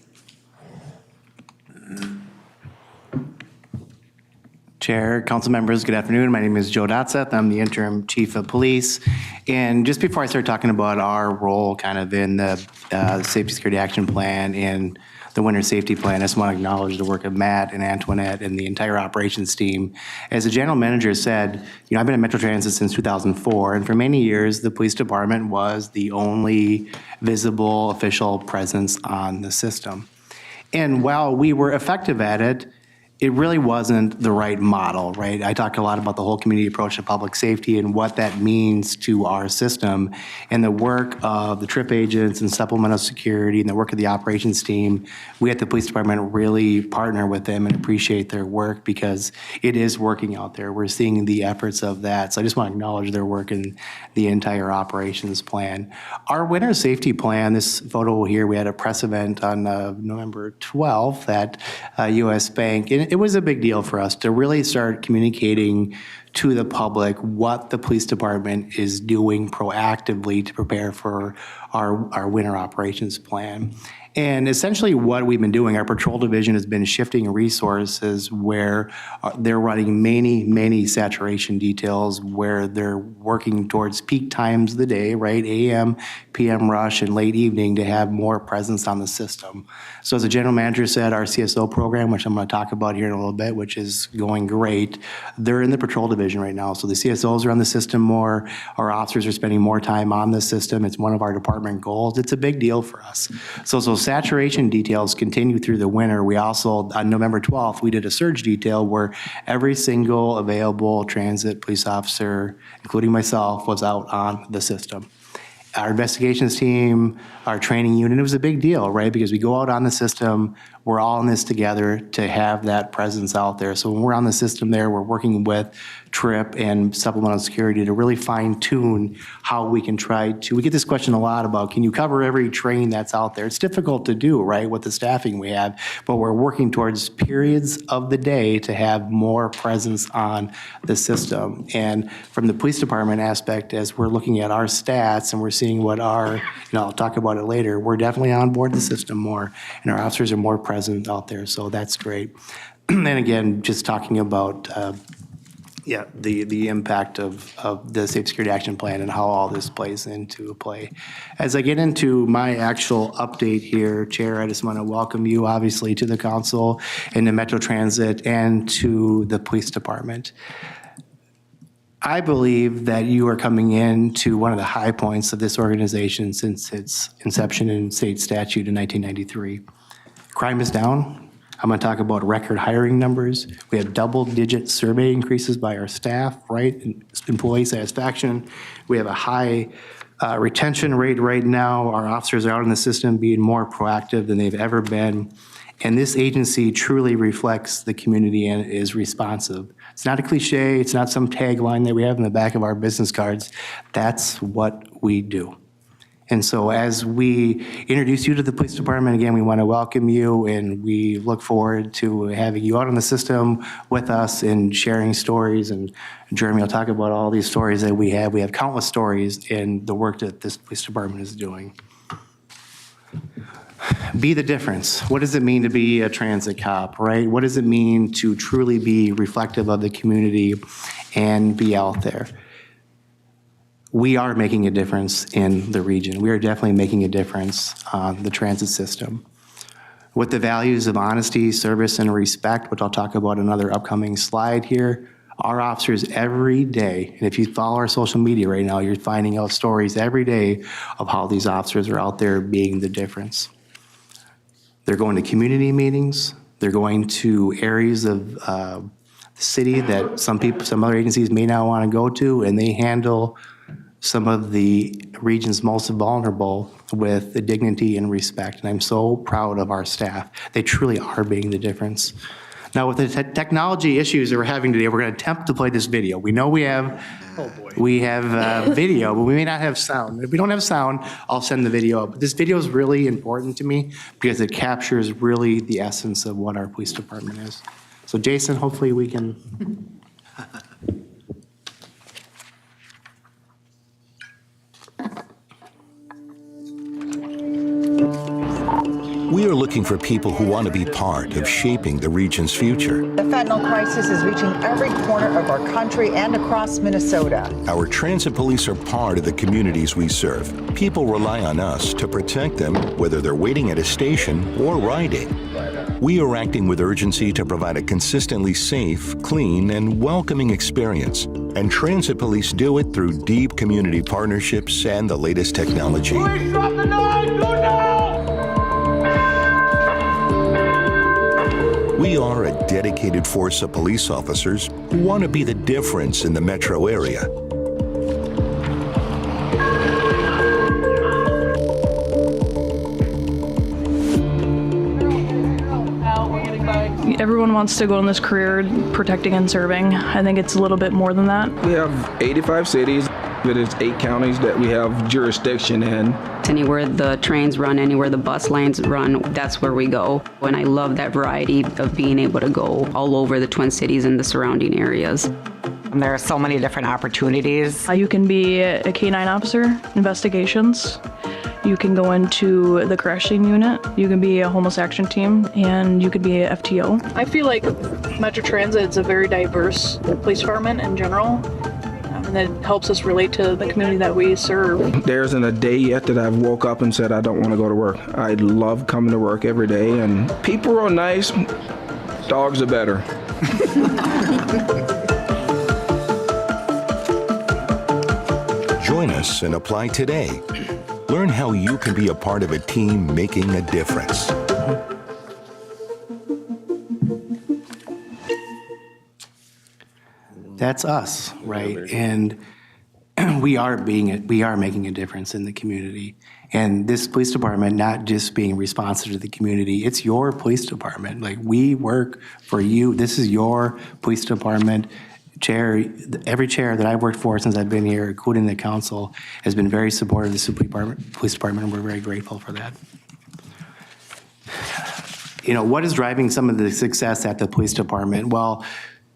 Chair, council members, good afternoon. My name is Joe Dotseth. I'm the interim chief of police. And just before I start talking about our role kind of in the Safety Security Action Plan and the winter safety plan. I just want to acknowledge the work of Matt and Antoinette and the entire operations team. As the general manager said, I've been at Metro Transit since 2004, and for many years, the police department was the only visible official presence on the system. And while we were effective at it, it really wasn't the right model, right? I talk a lot about the whole community approach to public safety and what that means to our system. And the work of the trip agents and supplemental security and the work of the operations team, we at the police department really partner with them and appreciate their work because it is working out there. We're seeing the efforts of that. So I just want to acknowledge their work in the entire operations plan. Our winter safety plan, this photo here, we had a press event on November 12th at US Bank. And it was a big deal for us to really start communicating to the public what the police department is doing proactively to prepare for our winter operations plan. And essentially what we've been doing, our patrol division has been shifting resources where they're running many saturation details where they're working towards peak times of the day, right? AM, PM rush, and late evening to have more presence on the system. So as the general manager said, our CSO program, which I'm going to talk about here in a little bit, which is going great, they're in the patrol division right now. So the CSOs are on the system more. Our officers are spending more time on the system. It's one of our department goals. It's a big deal for us. So saturation details continue through the winter. We also, on November 12th, we did a surge detail where every single available transit police officer, including myself, was out on the system. Our investigations team, our training unit, it was a big deal, right? Because we go out on the system, we're all in this together to have that presence out there. So when we're on the system there, we're working with TRIP and supplemental security to really fine tune how we can try to, we get this question a lot about, can you cover every train that's out there? It's difficult to do, right, with the staffing we have, but we're working towards periods of the day to have more presence on the system. And from the police department aspect, as we're looking at our stats and we're seeing what our, I'll talk about it later, we're definitely on board the system more, and our officers are more present out there, so that's great. And again, just talking about the impact of the Safe Security Action Plan and how all this plays into play. As I get into my actual update here, Chair, I just want to welcome you, obviously, to the council and to Metro Transit and to the police department. I believe that you are coming into one of the high points of this organization since its inception in state statute in 1993. Crime is down. I'm going to talk about record hiring numbers. We have double-digit survey increases by our staff, right? Employee satisfaction. We have a high retention rate right now. Our officers are out in the system being more proactive than they've ever been. And this agency truly reflects the community and is responsive. It's not a cliche. It's not some tagline that we have in the back of our business cards. That's what we do. And so as we introduce you to the police department, again, we want to welcome you, and we look forward to having you out on the system with us and sharing stories. And Jeremy will talk about all these stories that we have. We have countless stories in the work that this police department is doing. Be the difference. What does it mean to be a transit cop, right? What does it mean to truly be reflective of the community and be out there? We are making a difference in the region. We are definitely making a difference on the transit system. With the values of honesty, service, and respect, which I'll talk about in another upcoming slide here, our officers every day, and if you follow our social media right now, you're finding out stories every day of how these officers are out there being the difference. They're going to community meetings. They're going to areas of the city that some other agencies may not want to go to, and they handle some of the region's most vulnerable with the dignity and respect. And I'm so proud of our staff. They truly are being the difference. Now, with the technology issues that we're having today, we're going to attempt to play this video. We know we have video, but we may not have sound. If we don't have sound, I'll send the video up. But this video is really important to me because it captures really the essence of what our police department is. So Jason, hopefully we can. We We are looking for people who want to be part of shaping the region's future. The fentanyl crisis is reaching every corner of our country and across Minnesota. Our transit police are part of the communities we serve. People rely on us to protect them, whether they're waiting at a station or riding. We are acting with urgency to provide a consistently safe, clean, and welcoming experience. And transit police do it through deep community partnerships and the latest technology. Police, drop the knife! Go now! We are a dedicated force of police officers who want to be the difference in the metro area. Everyone wants to go in this career protecting and serving. I think it's a little bit more than that. We have 85 cities, but it's 8 counties that we have jurisdiction in. Anywhere the trains run, anywhere the bus lanes run, that's where we go. And I love that variety of being able to go all over the Twin Cities and the surrounding areas. There are so many different opportunities. You can be a K-9 officer, investigations. You can go into the correction unit. You can be a homeless action team, and you could be a FTO. I feel like Metro Transit is a very diverse police department in general. And that helps us relate to the community that we serve. There isn't a day yet that I've woke up and said I don't want to go to work. I love coming to work every day, and people are nice, dogs are better. Join us and apply today. Learn how you can be a part of a team making a difference. That's us, right? And we are making a difference in the community. And this police department, not just being responsive to the community, it's your police department. Like, we work for you. This is your police department. Chair, every chair that I've worked for since I've been here, including the council, has been very supportive of the police department, and we're very grateful for that. You know, what is driving some of the success at the police department? Well,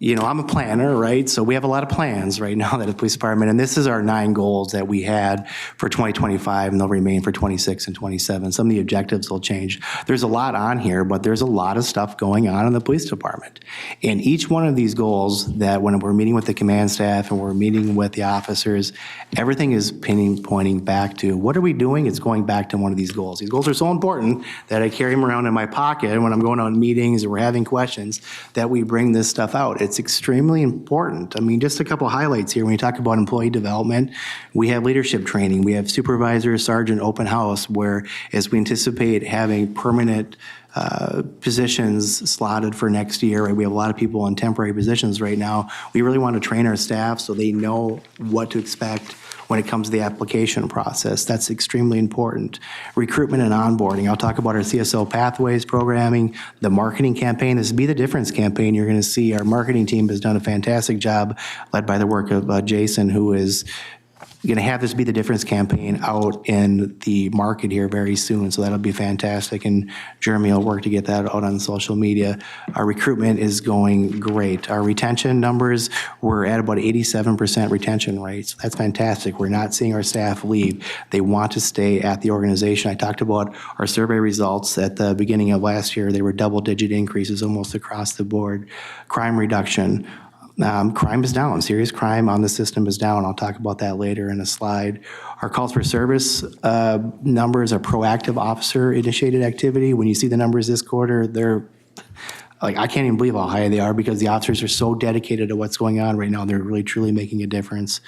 you know, I'm a planner, right? So we have a lot of plans right now at the police department, and this is our 9 goals that we had for 2025, and they'll remain for 26 and 27. Some of the objectives will change. There's a lot on here, but there's a lot of stuff going on in the police department. And each one of these goals, that when we're meeting with the command staff and we're meeting with the officers, everything is pointing back to, what are we doing? It's going back to one of these goals. These goals are so important that I carry them around in my pocket when I'm going on meetings or we're having questions, that we bring this stuff out. It's extremely important. I mean, just a couple highlights here. When we talk about employee development, we have leadership training. We have supervisor, sergeant, open house, where as we anticipate having permanent positions slotted for next year, right? We have a lot of people in temporary positions right now. We really want to train our staff so they know what to expect when it comes to the application process. That's extremely important. Recruitment and onboarding. I'll talk about our CSO pathways programming, the marketing campaign. This Be the Difference campaign. You're going to see our marketing team has done a fantastic job, led by the work of Jason, who is going to have this Be the Difference campaign out in the market here very soon, so that'll be fantastic, and Jeremy will work to get that out on social media. Our recruitment is going great. Our retention numbers, we're at about 87% retention rate, so that's fantastic. We're not seeing our staff leave. They want to stay at the organization. I talked about our survey results at the beginning of last year. They were double-digit increases almost across the board. Crime reduction. Crime is down. Serious crime on the system is down. I'll talk about that later in a slide. Our calls for service numbers are proactive officer-initiated activity. When you see the numbers this quarter, they're like, I can't even believe how high they are, because the officers are so dedicated to what's going on right now. They're really, truly making a difference.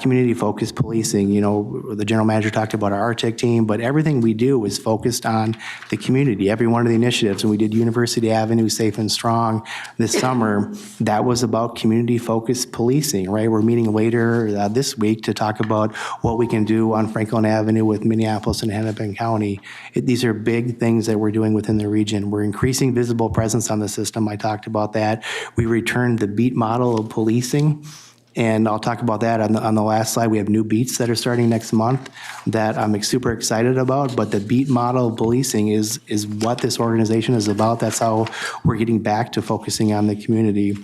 Community-focused policing, you know, the general manager talked about our RTEC team, but everything we do is focused on the community. Every one of the initiatives, and we did University Avenue Safe and Strong this summer, that was about community-focused policing, right? We're meeting later this week to talk about what we can do on Franklin Avenue with Minneapolis and Hennepin County. These are big things that we're doing within the region. We're increasing visible presence on the system. I talked about that. We returned the beat model of policing, and I'll talk about that on the last slide. We have new beats that are starting next month that I'm super excited about, but the beat model of policing is what this organization is about. That's how we're getting back to focusing on the community.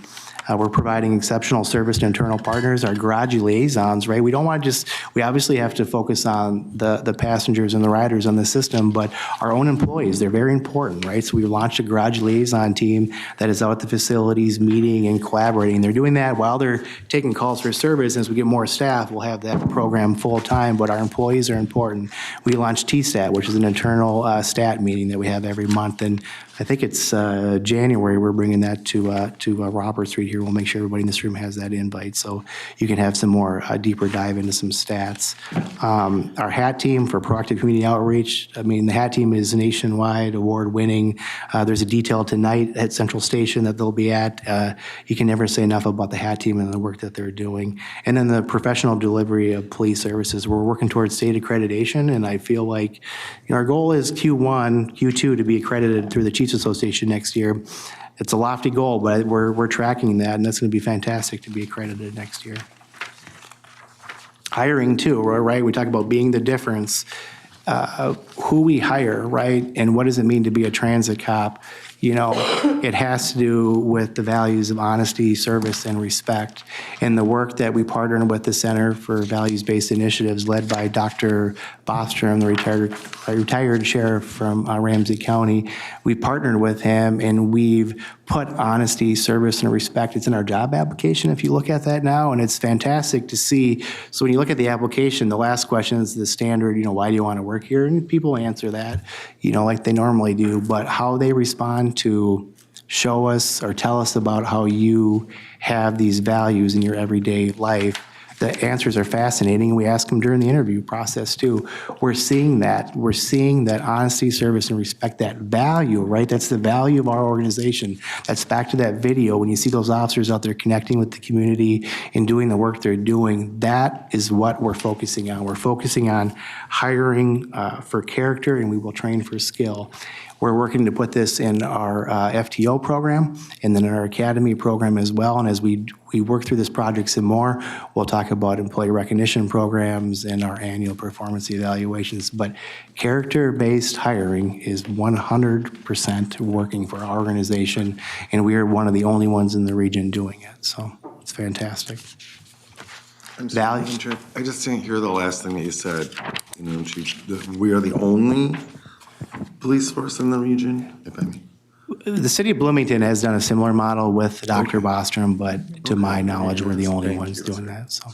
We're providing exceptional service to internal partners, our garage liaisons, right? We don't want to just, we obviously have to focus on the passengers and the riders on the system, but our own employees, they're very important, right? So we launched a garage liaison team that is out at the facilities meeting and collaborating. They're doing that while they're taking calls for service. As we get more staff, we'll have that program full time, but our employees are important. We launched TSTAT, which is an internal stat meeting that we have every month, and I think it's January, we're bringing that to Robert Street here. We'll make sure everybody in this room has that invite, so you can have some more deeper dive into some stats. Our HAT team for proactive community outreach, I mean, the HAT team is nationwide, award-winning. There's a detail tonight at Central Station that they'll be at. You can never say enough about the HAT team and the work that they're doing. And then the professional delivery of police services. We're working towards state accreditation, and I feel like our goal is Q1, Q2 to be accredited through the Chiefs Association next year. It's a lofty goal, but we're tracking that, and that's going to be fantastic to be accredited next year. Hiring too, right? We talk about being the difference. Who we hire, right? And what does it mean to be a transit cop? You know, it has to do with the values of honesty, service, and respect. And the work that we partner with the Center for Values-Based Initiatives led by Dr. Bostrom, the retired sheriff from Ramsey County. We partnered with him, and we've put honesty, service, and respect. It's in our job application if you look at that now, and it's fantastic to see. So when you look at the application, the last question is the standard, you know, why do you want to work here? And people answer that, you know, like they normally do, but how they respond to show us or tell us about how you have these values in your everyday life, the answers are fascinating, and we ask them during the interview process too. We're seeing that. We're seeing that honesty, service, and respect, that value, right? That's the value of our organization. That's back to that video. When you see those officers out there connecting with the community and doing the work they're doing, that is what we're focusing on. We're focusing on hiring for character, and we will train for skill. We're working to put this in our FTO program and then in our academy program as well. And as we work through this project some more, we'll talk about employee recognition programs and our annual performance evaluations. But character-based hiring is 100% working for our organization, and we are one of the only ones in the region doing it. So it's fantastic. I'm sorry, Madam Chair, I just didn't hear the last thing that you said. You know, Chief, we are the only police force in the region, if I may. The city of Bloomington has done a similar model with Dr. Bostrom, but to my knowledge, we're the only ones doing that. So,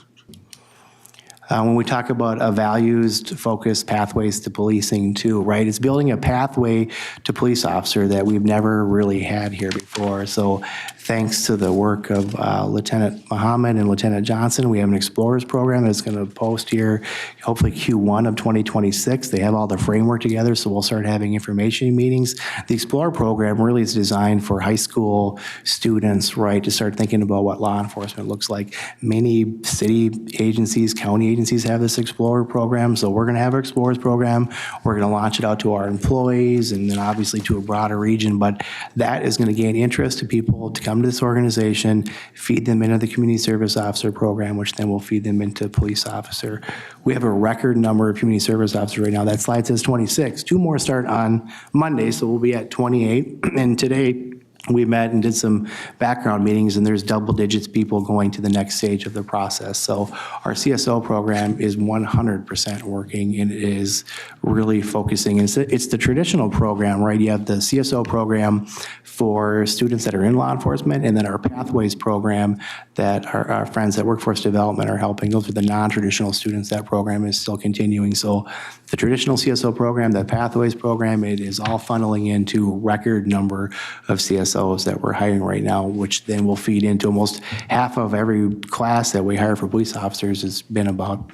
when we talk about a values-focused pathways to policing too, right? It's building a pathway to police officer that we've never really had here before. So thanks to the work of Lieutenant Muhammad and Lieutenant Johnson, we have an Explorers program that's going to post here, hopefully Q1 of 2026. They have all the framework together, so we'll start having information meetings. The Explorer program really is designed for high school students, right, to start thinking about what law enforcement looks like. Many city agencies, county agencies have this Explorer program, so we're going to have our Explorers program. We're going to launch it out to our employees and then obviously to a broader region, but that is going to gain interest to people to come to this organization, feed them into the community service officer program, which then will feed them into police officer. We have a record number of community service officers right now. That slide says 26. 2 more start on Monday, so we'll be at 28. And today, we met and did some background meetings, and there's double digits people going to the next stage of the process. So our CSO program is 100% working, and it is really focusing. It's the traditional program, right? You have the CSO program for students that are in law enforcement, and then our Pathways program that our friends at Workforce Development are helping. Those are the non-traditional students. That program is still continuing. So the traditional CSO program, the Pathways program, it is all funneling into a record number of CSOs that we're hiring right now, which then will feed into almost half of every class that we hire for police officers has been about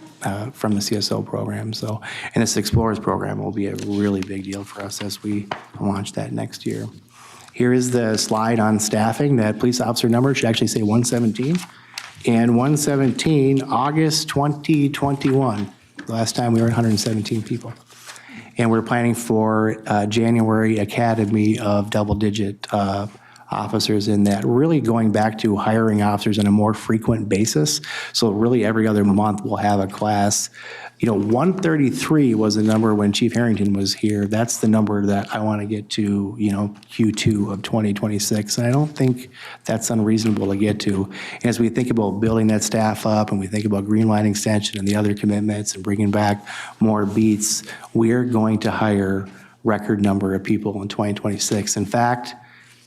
from the CSO program. So, and this Explorers program will be a really big deal for us as we launch that next year. Here is the slide on staffing. That police officer number should actually say 117. And 117, August 2021, the last time we were at 117 people. And we're planning for January academy of double-digit officers in that, really going back to hiring officers on a more frequent basis. So really every other month we'll have a class 133 was the number when Chief Harrington was here. That's the number that I want to get to, Q2 of 2026. And I don't think that's unreasonable to get to. And as we think about building that staff up and we think about Green Line extension and the other commitments and bringing back more beats, we're going to hire record number of people in 2026. In fact,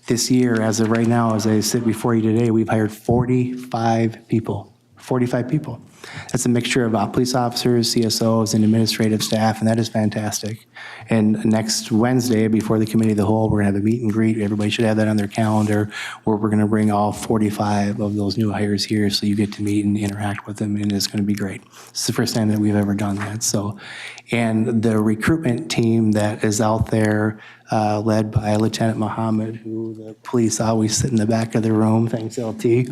this year, as of right now, as I sit before you today, we've hired 45 people. 45 people. That's a mixture of police officers, CSOs, and administrative staff, and that is fantastic. And next Wednesday, before the committee of the whole, we're going to have a meet and greet. Everybody should have that on their calendar, where we're going to bring all 45 of those new hires here, so you get to meet and interact with them, and it's going to be great. It's the first time that we've ever done that. So, and the recruitment team that is out there, led by Lieutenant Mohammed, who the police always sit in the back of the room, thanks LT.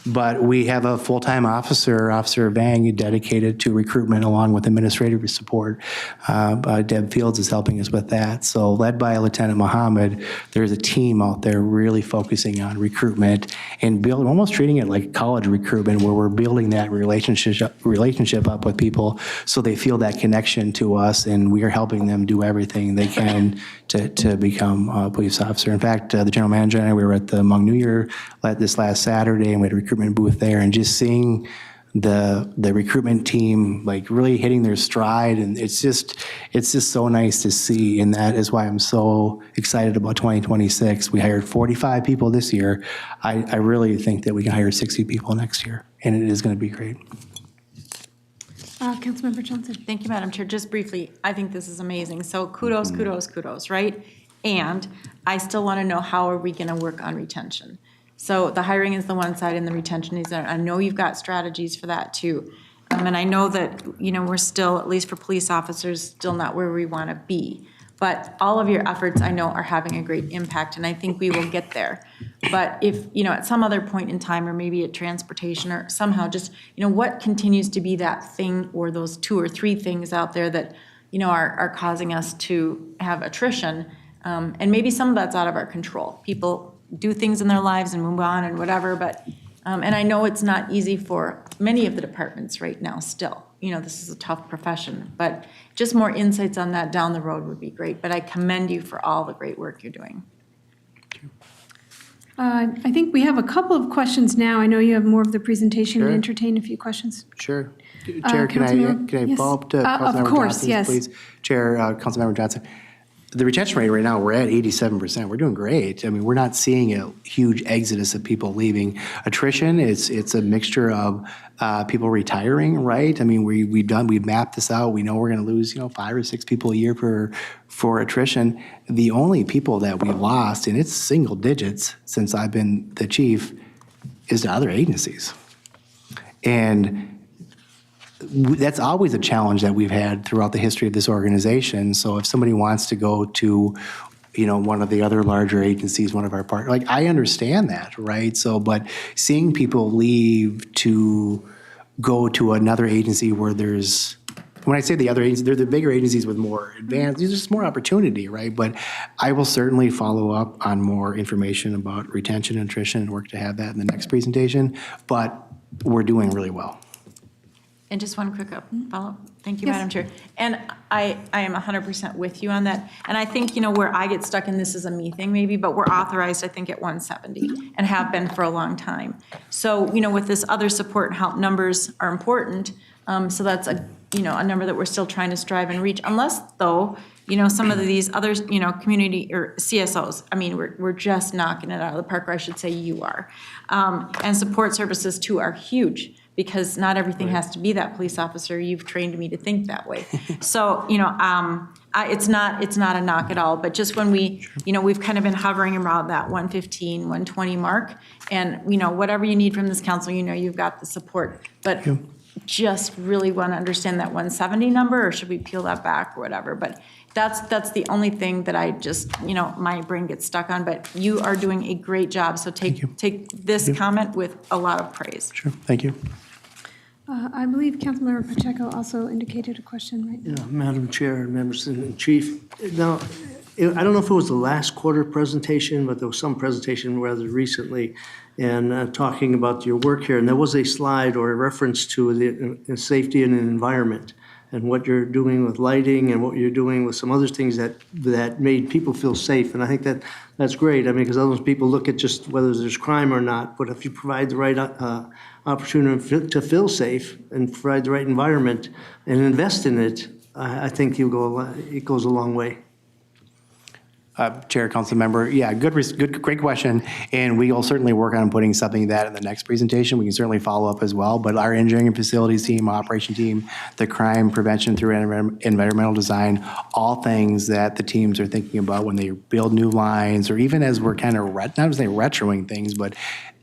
But we have a full-time officer, Officer Vang, dedicated to recruitment along with administrative support. Deb Fields is helping us with that. So led by Lieutenant Mohammed, there's a team out there really focusing on recruitment and building, almost treating it like college recruitment, where we're building that relationship up with people so they feel that connection to us, and we are helping them do everything they can to become a police officer. In fact, the general manager and I, we were at the Hmong New Year this last Saturday, and we had a recruitment booth there, and just seeing the recruitment team like really hitting their stride, and it's just so nice to see, and that is why I'm so excited about 2026. We hired 45 people this year. I really think that we can hire 60 people next year, and it is going to be great. Councilmember Johnson. Thank you, Madam Chair. Just briefly, I think this is amazing. So kudos, kudos, right? And I still want to know, how are we going to work on retention? So the hiring is the one side and the retention is there. I know you've got strategies for that too. And I know that, we're still, at least for police officers, still not where we want to be. But all of your efforts, I know, are having a great impact, and I think we will get there. But if, at some other point in time, or maybe at transportation, or somehow just, what continues to be that thing, or those 2 or 3 things out there that, are causing us to have attrition, and maybe some of that's out of our control. People do things in their lives and move on and whatever, but, and I know it's not easy for many of the departments right now still. This is a tough profession, but just more insights on that down the road would be great. But I commend you for all the great work you're doing. I think we have a couple of questions now. I know you have more of the presentation and entertain a few questions. Sure. Chair, can I follow up to Councilmember Of course, Johnson, yes. please? Chair, Councilmember Johnson. The retention rate right now, we're at 87%. We're doing great. I mean, we're not seeing a huge exodus of people leaving. Attrition, it's a mixture of people retiring, right? I mean, we've mapped this out. We know we're going to lose, 5 or 6 people a year for attrition. The only people that we lost, and it's single digits since I've been the chief, is to other agencies. And that's always a challenge that we've had throughout the history of this organization. So if somebody wants to go to, one of the other larger agencies, one of our partners, I understand that, right? So, but seeing people leave to go to another agency where there's, when I say the other agencies, they're the bigger agencies with more advanced, there's just more opportunity, right? But I will certainly follow up on more information about retention and attrition and work to have that in the next presentation, but we're doing really well. And just one quick follow-up. Thank you, Madam Chair. And I am 100% with you on that. And I think, where I get stuck, and this is a me thing maybe, but we're authorized, I think, at 170 and have been for a long time. So, with this other support and help, numbers are important. So that's a number that we're still trying to strive and reach, unless though, some of these other, community or CSOs, I mean, we're just knocking it out of the park, or I should say you are. And support services too are huge, because not everything has to be that police officer. You've trained me to think that way. So, it's not a knock at all, but just when we've kind of been hovering around that 115, 120 mark, and, whatever you need from this council, you've got the support. But just really want to understand that 170 number, or should we peel that back or whatever? But that's the only thing that I just, my brain gets stuck on. But you are doing a great job. So take this comment with a lot of praise. Sure, thank you. I believe Councilmember Pacheco also indicated a question right now. Yeah, Madam Chair, members and Chief. Now, I don't know if it was the last quarter presentation, but there was some presentation rather recently, and talking about your work here. And there was a slide or a reference to the safety and environment. and what you're doing with lighting and what you're doing with some other things that made people feel safe. And I think that's great. I mean, because other people look at just whether there's crime or not, but if you provide the right opportunity to feel safe and provide the right environment and invest in it, I think it goes a long way. Chair, council member, yeah, great question. And we will certainly work on putting something of that in the next presentation. We can certainly follow up as well. But our engineering and facilities team, operation team, the crime prevention through environmental design, all things that the teams are thinking about when they build new lines, or even as we're kind of, not to say retroing things, but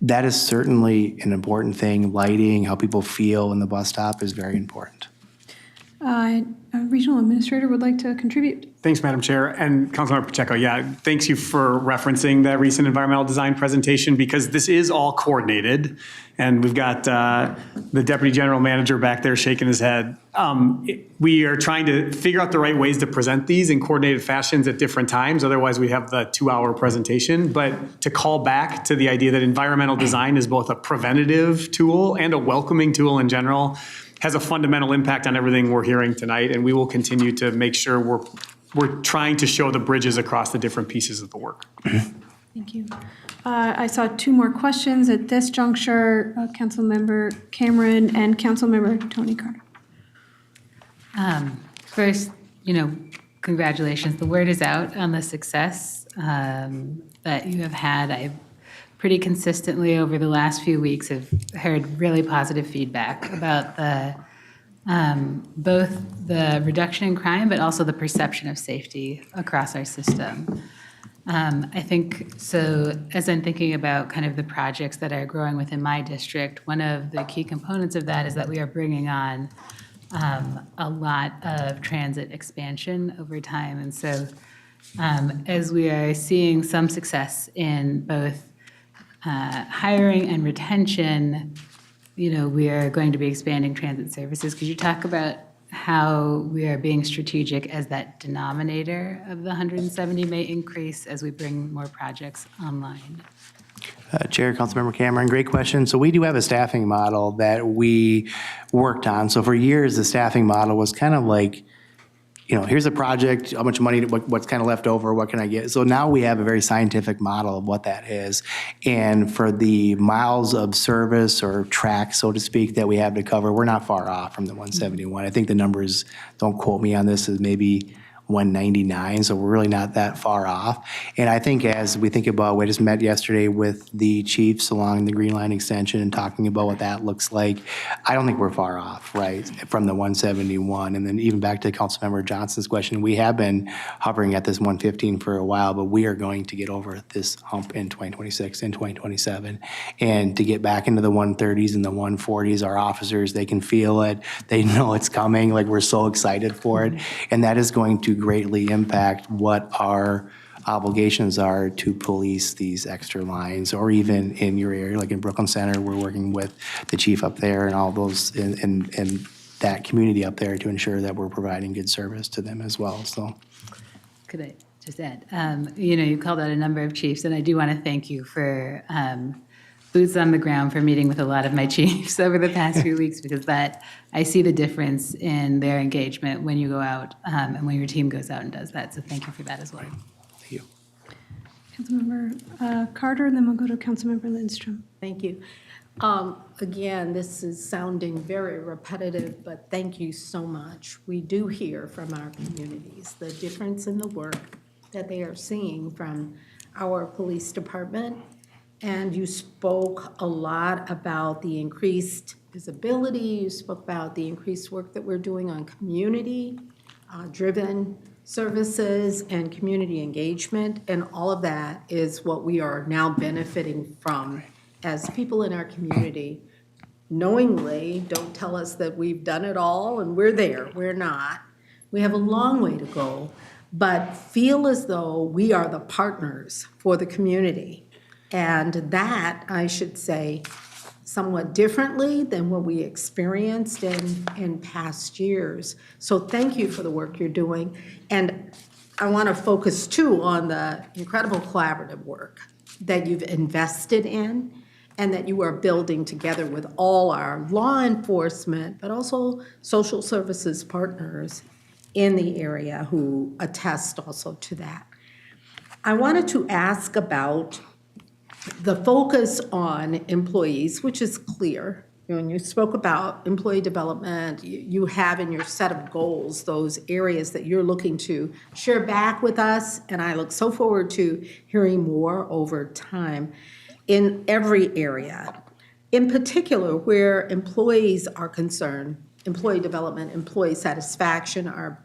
that is certainly an important thing. Lighting, how people feel in the bus stop is very important. Regional Administrator would like to contribute. Thanks, Madam Chair. And Councilmember Pacheco, yeah, thanks you for referencing that recent environmental design presentation, because this is all coordinated. And we've got the Deputy General Manager back there shaking his head. We are trying to figure out the right ways to present these in coordinated fashions at different times. Otherwise, we have the 2-hour presentation. But to call back to the idea that environmental design is both a preventative tool and a welcoming tool in general has a fundamental impact on everything we're hearing tonight. And we will continue to make sure we're trying to show the bridges across the different pieces of the work. Thank you. I saw 2 more questions at this juncture, Councilmember Cameron and Councilmember Tony Carter. First, congratulations. The word is out on the success that you have had. I've pretty consistently over the last few weeks have heard really positive feedback about both the reduction in crime, but also the perception of safety across our system. I think, so as I'm thinking about kind of the projects that are growing within my district, one of the key components of that is that we are bringing on a lot of transit expansion over time. And so as we are seeing some success in both hiring and retention, we are going to be expanding transit services. Could you talk about how we are being strategic as that denominator of the 170 may increase as we bring more projects online? Chair, Councilmember Cameron, great question. So we do have a staffing model that we worked on. So for years, the staffing model was kind of like, here's a project, how much money, what's kind of left over, what can I get? So now we have a very scientific model of what that is. And for the miles of service or track, so to speak, that we have to cover, we're not far off from the 171. I think the numbers, don't quote me on this, is maybe 199, so we're really not that far off. And I think as we think about, we just met yesterday with the chiefs along the Green Line extension and talking about what that looks like, I don't think we're far off, right, from the 171. And then even back to Councilmember Johnson's question, we have been hovering at this 115 for a while, but we are going to get over this hump in 2026 and 2027. And to get back into the 130s and the 140s, our officers, they can feel it, they know it's coming, like we're so excited for it. And that is going to greatly impact what our obligations are to police these extra lines, or even in your area, like in Brooklyn Center, we're working with the chief up there and all those and that community up there to ensure that we're providing good service to them as well. So, could I just add, you called out a number of chiefs, and I do want to thank you for boots on the ground, for meeting with a lot of my chiefs over the past few weeks, because I see the difference in their engagement when you go out and when your team goes out and does that. So thank you for that as well. Thank you. Councilmember Carter, and then we'll go to Councilmember Lindstrom. Thank you. Again, this is sounding very repetitive, but thank you so much. We do hear from our communities the difference in the work that they are seeing from our police department. And you spoke a lot about the increased visibility. You spoke about the increased work that we're doing on community-driven services and community engagement. And all of that is what we are now benefiting from as people in our community. Knowingly, don't tell us that we've done it all and we're there. We're not. We have a long way to go, but feel as though we are the partners for the community. And that, I should say, somewhat differently than what we experienced in past years. So thank you for the work you're doing. And I want to focus, too, on the incredible collaborative work that you've invested in and that you are building together with all our law enforcement, but also social services partners in the area who attest also to that. I wanted to ask about the focus on employees, which is clear. When you spoke about employee development, you have in your set of goals those areas that you're looking to share back with us, and I look so forward to hearing more over time in every area. In particular, where employees are concerned, employee development, employee satisfaction are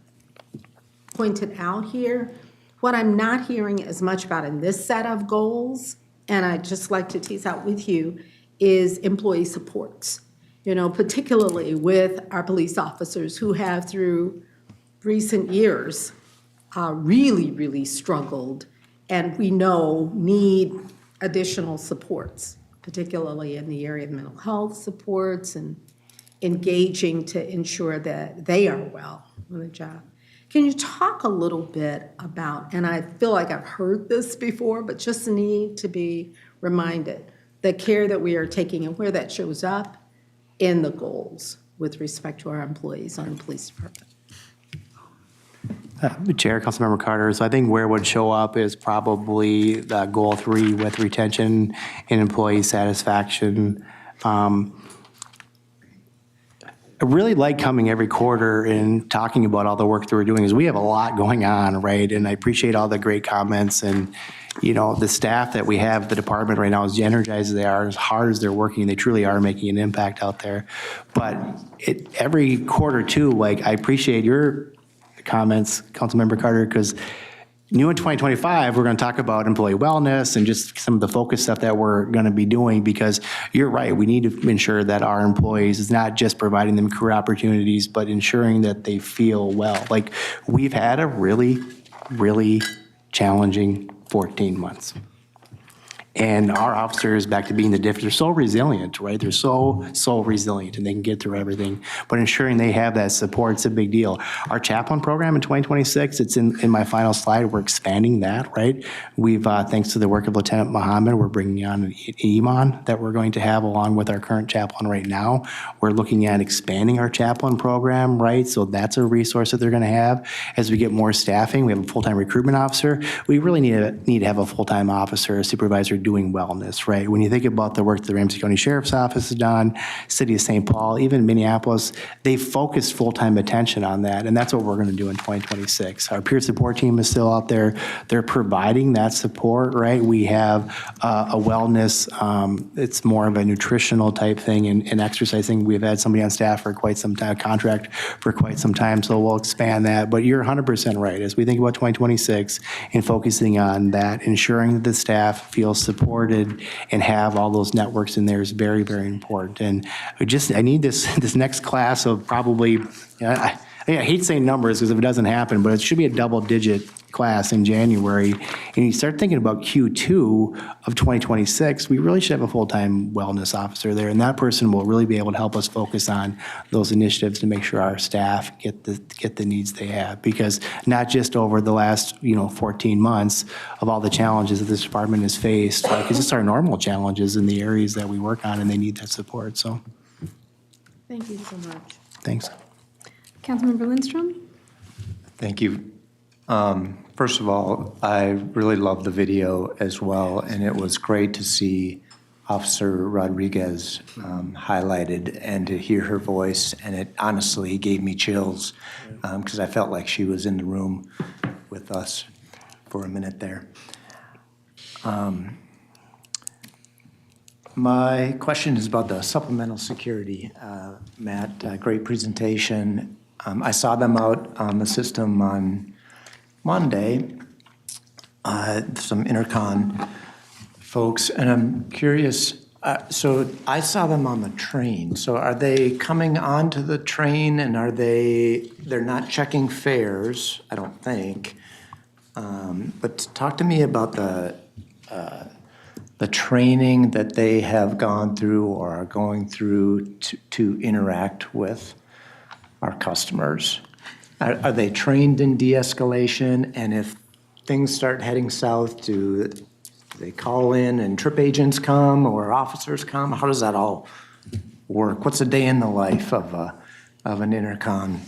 pointed out here. What I'm not hearing as much about in this set of goals, and I'd just like to tease out with you, is employee supports. You know, particularly with our police officers who have through recent years really struggled, and we know need additional supports, particularly in the area of mental health supports and engaging to ensure that they are well on the job. Can you talk a little bit about, and I feel like I've heard this before, but just need to be reminded, the care that we are taking and where that shows up in the goals with respect to our employees on the police department? Chair, Councilmember Carter, so I think where it would show up is probably goal 3 with retention and employee satisfaction. I really like coming every quarter and talking about all the work that we're doing, because we have a lot going on, right? And I appreciate all the great comments, and you know, the staff that we have at the department right now, as energized as they are, as hard as they're working, they truly are making an impact out there. But every quarter too, like, I appreciate your comments, Councilmember Carter, because new in 2025, we're going to talk about employee wellness and just some of the focus stuff that we're going to be doing, because you're right, we need to ensure that our employees is not just providing them career opportunities, but ensuring that they feel well. Like, we've had a really challenging 14 months. And our officers, back to being the difference, they're so resilient, right? They're so resilient, and they can get through everything. But ensuring they have that support, it's a big deal. Our chaplain program in 2026, it's in my final slide, we're expanding that, right? We've, thanks to the work of Lieutenant Mohammed, we're bringing on an imam that we're going to have along with our current chaplain right now. We're looking at expanding our chaplain program, right? So that's a resource that they're going to have. As we get more staffing, we have a full-time recruitment officer. We really need to have a full-time officer, a supervisor doing wellness, right? When you think about the work the Ramsey County Sheriff's Office has done, City of St. Paul, even Minneapolis, they focused full-time attention on that, and that's what we're going to do in 2026. Our peer support team is still out there. They're providing that support, right? We have a wellness, it's more of a nutritional type thing and exercising. We've had somebody on staff for quite some time, contract for quite some time, so we'll expand that. But you're 100% right. As we think about 2026 and focusing on that, ensuring that the staff feels supported and have all those networks in there is very, very important. And I need this next class of probably, I hate saying numbers because if it doesn't happen, but it should be a double-digit class in January. And you start thinking about Q2 of 2026, we really should have a full-time wellness officer there, and that person will really be able to help us focus on those initiatives to make sure our staff get the needs they have. Because not just over the last 14 months of all the challenges that this department has faced, like, it's just our normal challenges in the areas that we work on, and they need that support. So, Thank you so much. thanks. Councilmember Lindstrom? Thank you. First of all, I really loved the video as well, and it was great to see Officer Rodriguez highlighted and to hear her voice, and it honestly gave me chills because I felt like she was in the room with us for a minute there. My question is about the supplemental security. Matt, great presentation. I saw them out on the system on Monday, some Intercon folks, and I'm curious, so I saw them on the train. So are they coming onto the train, and they're not checking fares, I don't think. But talk to me about the training that they have gone through or are going through to interact with our customers. Are they trained in de-escalation? And if things start heading south, do they call in and trip agents come or officers come? How does that all work? What's a day in the life of an intercon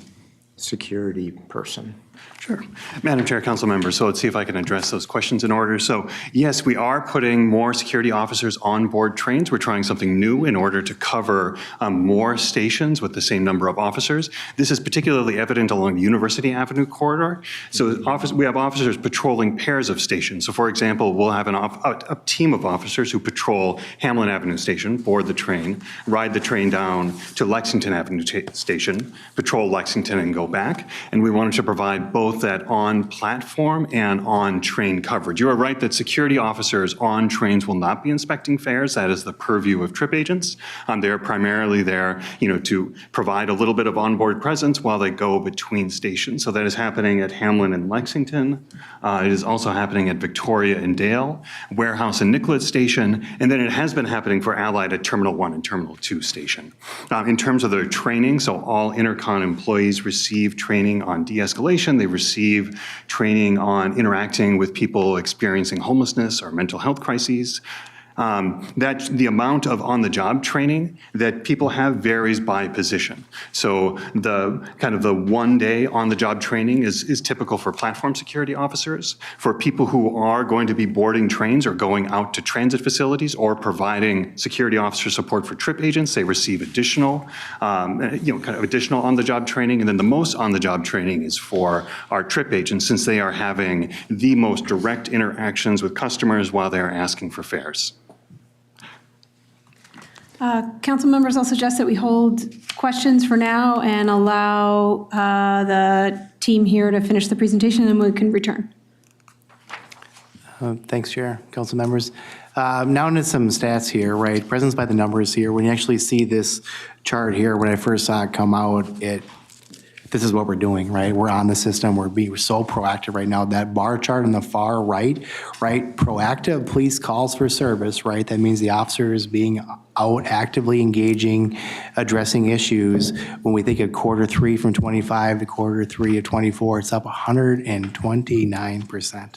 security person? Sure. Madam Chair, council members, so let's see if I can address those questions in order. So yes, we are putting more security officers on board trains. We're trying something new in order to cover more stations with the same number of officers. This is particularly evident along the University Avenue corridor. So we have officers patrolling pairs of stations. So for example, we'll have a team of officers who patrol Hamlin Avenue Station, board the train, ride the train down to Lexington Avenue Station, patrol Lexington and go back. And we wanted to provide both that on-platform and on-train coverage. You are right that security officers on trains will not be inspecting fares. That is the purview of trip agents. They're primarily there, to provide a little bit of onboard presence while they go between stations. So that is happening at Hamlin and Lexington. It is also happening at Victoria and Dale, Warehouse and Nicollet Station, and then it has been happening for Allied at Terminal 1 and Terminal 2 Station. In terms of their training, so all Intercon employees receive training on de-escalation. They receive training on interacting with people experiencing homelessness or mental health crises. That the amount of on-the-job training that people have varies by position. So the kind of the one-day on-the-job training is typical for platform security officers. For people who are going to be boarding trains or going out to transit facilities or providing security officer support for trip agents, they receive additional, additional on-the-job training. And then the most on-the-job training is for our trip agents, since they are having the most direct interactions with customers while they're asking for fares. Council members, I'll suggest that we hold questions for now and allow the team here to finish the presentation, and we can return. Thanks, Chair, council members. Now into some stats here, right? Presence by the numbers here. When you actually see this chart here, when I first saw it come out, this is what we're doing, right? We're on the system. We're so proactive right now. That bar chart on the far right, proactive police calls for service, right? That means the officer is being out actively engaging, addressing issues. When we think of Q3 from 25 to Q3 of 24, it's up 129%.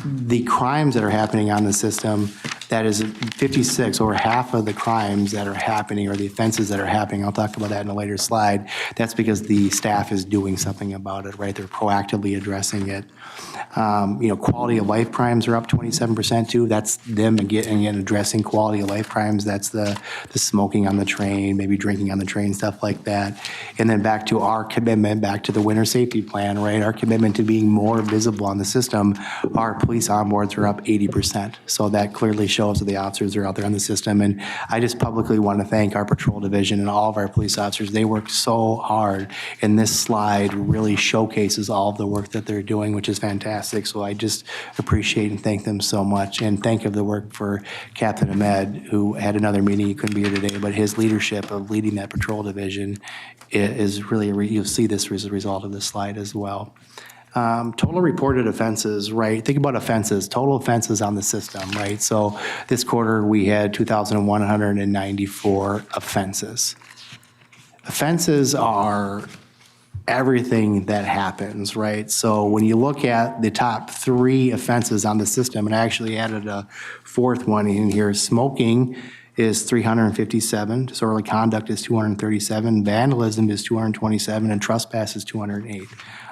The crimes that are happening on the system, that is 56, over half of the crimes that are happening or the offenses that are happening, I'll talk about that in a later slide, that's because the staff is doing something about it, right? They're proactively addressing it. Quality of life crimes are up 27% too. That's them again addressing quality of life crimes. That's the smoking on the train, maybe drinking on the train, stuff like that. And then back to our commitment, back to the winter safety plan, right? Our commitment to being more visible on the system. Our police onboards are up 80%. So that clearly shows that the officers are out there on the system. And I just publicly want to thank our patrol division and all of our police officers. They work so hard. And this slide really showcases all of the work that they're doing, which is fantastic. So I just appreciate and thank them so much. And thank you for the work for Captain Ahmed, who had another meeting. He couldn't be here today, but his leadership of leading that patrol division is really, you'll see this as a result of this slide as well. Total reported offenses, right? Think about offenses, total offenses on the system, right? So this quarter we had 2,194 offenses. Offenses are everything that happens, right? So when you look at the top 3 offenses on the system, and I actually added a 4th one in here, smoking is 357, disorderly conduct is 237, vandalism is 227, and trespass is 208.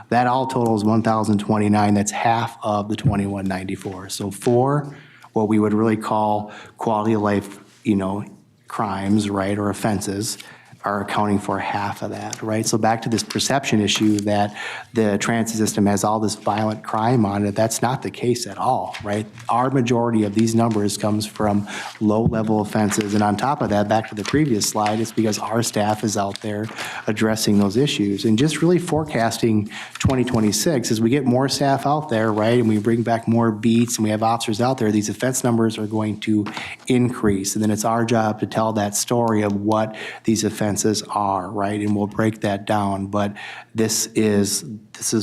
That all totals 1,029. That's half of the 2,194. So 4, what we would really call quality of life, crimes, right, or offenses, are accounting for half of that, right? So back to this perception issue that the transit system has all this violent crime on it, that's not the case at all, right? Our majority of these numbers comes from low-level offenses, and on top of that, back to the previous slide, it's because our staff is out there addressing those issues. And just really forecasting 2026, as we get more staff out there, right, and we bring back more beats and we have officers out there, these offense numbers are going to increase. And then it's our job to tell that story of what these offenses are, right? And we'll break that down, but this is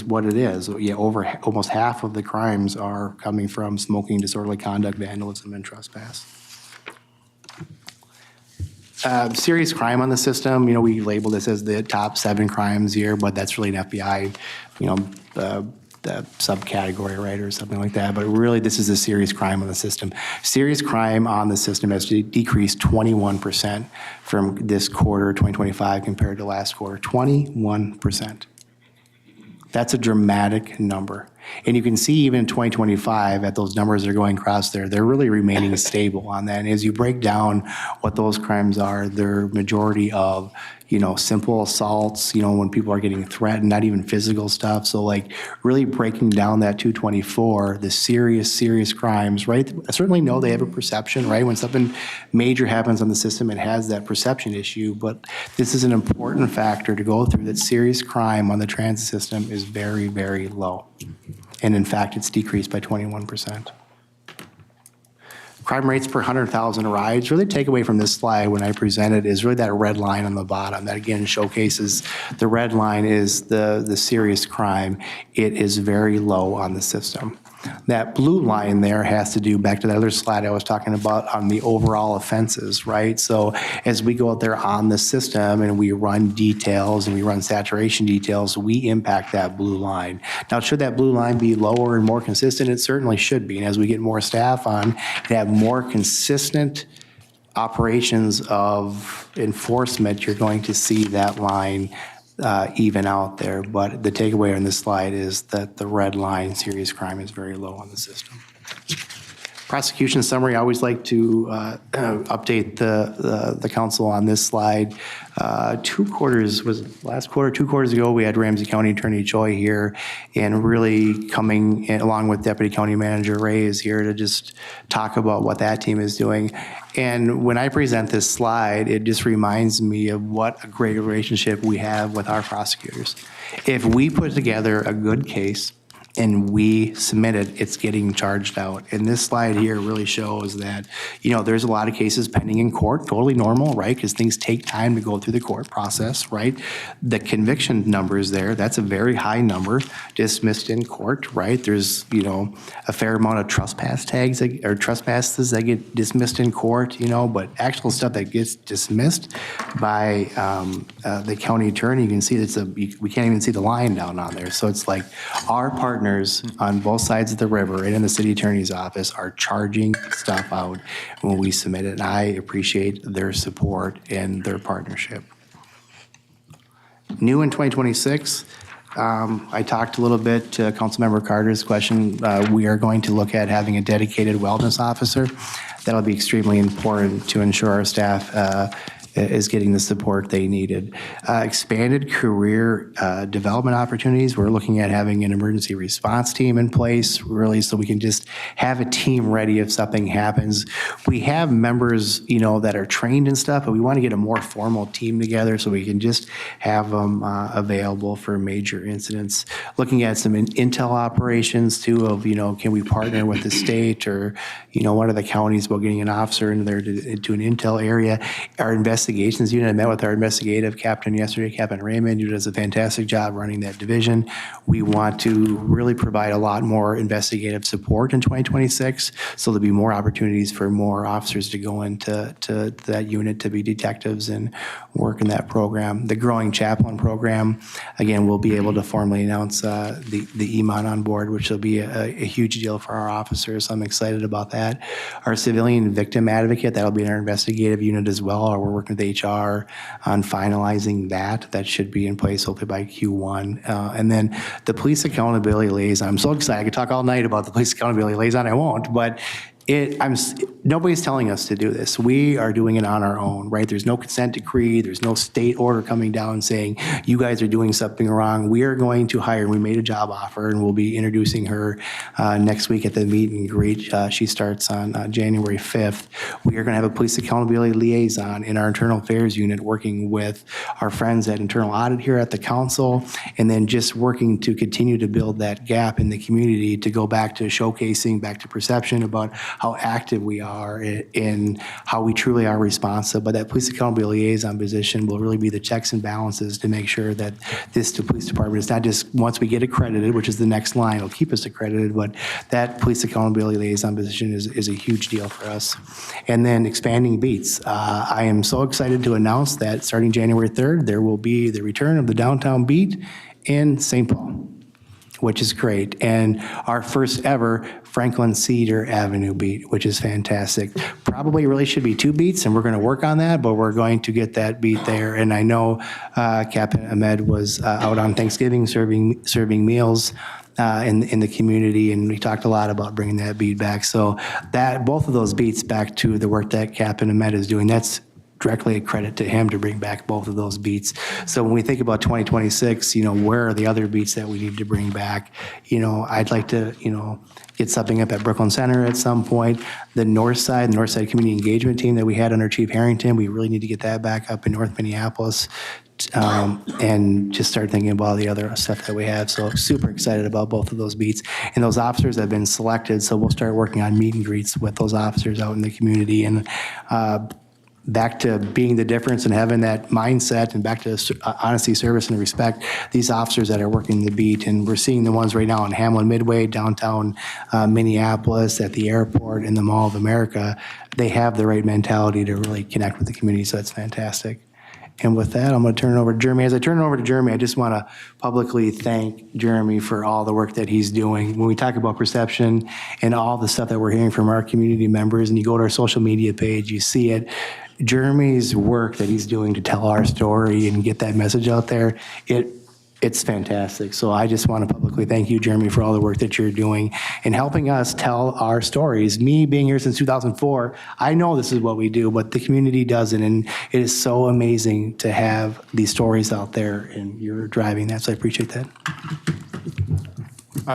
what it is. Yeah, almost half of the crimes are coming from smoking, disorderly conduct, vandalism, and trespass. Serious crime on the system, we label this as the top 7 crimes here, but that's really an FBI, subcategory, right, or something like that. But really, this is a serious crime on the system. Serious crime on the system has decreased 21% from this quarter, 2025, compared to last quarter. 21%. That's a dramatic number. And you can see even in 2025, at those numbers that are going across there, they're really remaining stable on that. And as you break down what those crimes are, they're majority of, simple assaults, when people are getting threatened, not even physical stuff. So like really breaking down that 224, the serious crimes, right? I certainly know they have a perception, right? When something major happens on the system, it has that perception issue, but this is an important factor to go through, that serious crime on the transit system is very, very low. And in fact, it's decreased by 21%. Crime rates per 100,000 rides, really take away from this slide when I present it is really that red line on the bottom. That again showcases the red line is the serious crime. It is very low on the system. That blue line there has to do back to that other slide I was talking about on the overall offenses, right? So as we go out there on the system and we run details and we run saturation details, we impact that blue line. Now, should that blue line be lower and more consistent? It certainly should be. And as we get more staff on and have more consistent operations of enforcement, you're going to see that line even out there. But the takeaway on this slide is that the red line, serious crime, is very low on the system. Prosecution summary, I always like to update the council on this slide. 2 quarters, was it last quarter, 2 quarters ago, we had Ramsey County Attorney Choi here, and really coming in, along with Deputy County Manager Ray is here to just talk about what that team is doing. And when I present this slide, it just reminds me of what a great relationship we have with our prosecutors. If we put together a good case and we submit it, it's getting charged out. And this slide here really shows that, there's a lot of cases pending in court, totally normal, right? Because things take time to go through the court process, right? The conviction numbers there, that's a very high number dismissed in court, right? There's, a fair amount of trespass tags or trespasses that get dismissed in court, but actual stuff that gets dismissed by the county attorney, you can see we can't even see the line down on there. So it's like our partners on both sides of the river and in the city attorney's office are charging stuff out when we submit it. And I appreciate their support and their partnership. New in 2026, I talked a little bit to Councilmember Carter's question. We are going to look at having a dedicated wellness officer. That'll be extremely important to ensure our staff is getting the support they needed. Expanded career development opportunities. We're looking at having an emergency response team in place, really, so we can just have a team ready if something happens. We have members, that are trained and stuff, but we want to get a more formal team together so we can just have them available for major incidents. Looking at some intel operations too of, can we partner with the state or, one of the counties about getting an officer in there to an intel area. Our investigations unit, I met with our investigative captain yesterday, Captain Raymond, who does a fantastic job running that division. We want to really provide a lot more investigative support in 2026, so there'll be more opportunities for more officers to go into that unit to be detectives and work in that program. The growing chaplain program, again, we'll be able to formally announce the EMON on board, which will be a huge deal for our officers. So I'm excited about that. Our civilian victim advocate, that'll be in our investigative unit as well. We're working with HR on finalizing that. That should be in place hopefully by Q1. And then the police accountability liaison. I'm so excited. I could talk all night about the police accountability liaison. I won't, but nobody's telling us to do this. We are doing it on our own, right? There's no consent decree. There's no state order coming down saying you guys are doing something wrong. We are going to hire. We made a job offer, and we'll be introducing her next week at the meet and greet. She starts on January 5th. We are going to have a police accountability liaison in our internal affairs unit, working with our friends at internal audit here at the council, and then just working to continue to build that gap in the community to go back to showcasing, back to perception about how active we are in how we truly are responsive. But that police accountability liaison position will really be the checks and balances to make sure that this police department is not just once we get accredited, which is the next line, it'll keep us accredited, but that police accountability liaison position is a huge deal for us. And then expanding beats. I am so excited to announce that starting January 3rd, there will be the return of the downtown beat in St. Paul. which is great. And our first ever Franklin Cedar Avenue beat, which is fantastic. Probably really should be 2 beats, and we're going to work on that, but we're going to get that beat there. And I know Captain Ahmed was out on Thanksgiving serving meals in the community, and we talked a lot about bringing that beat back. So that both of those beats back to the work that Captain Ahmed is doing, that's directly a credit to him to bring back both of those beats. So when we think about 2026, where are the other beats that we need to bring back? I'd like to, get something up at Brooklyn Center at some point. The North Side Community Engagement Team that we had under Chief Harrington, we really need to get that back up in North Minneapolis. And just start thinking about the other stuff that we have. So super excited about both of those beats. And those officers have been selected, so we'll start working on meet and greets with those officers out in the community. And back to being the difference and having that mindset, and back to honesty, service, and respect, these officers that are working the beat. And we're seeing the ones right now in Hamlin Midway, downtown Minneapolis, at the airport, in the Mall of America. They have the right mentality to really connect with the community, so that's fantastic. And with that, I'm going to turn it over to Jeremy. As I turn it over to Jeremy, I just want to publicly thank Jeremy for all the work that he's doing. When we talk about perception and all the stuff that we're hearing from our community members, and you go to our social media page, you see it. Jeremy's work that he's doing to tell our story and get that message out there, it's fantastic. So I just want to publicly thank you, Jeremy, for all the work that you're doing and helping us tell our stories. Me being here since 2004, I know this is what we do, but the community doesn't. And it is so amazing to have these stories out there, and you're driving that. So I appreciate that.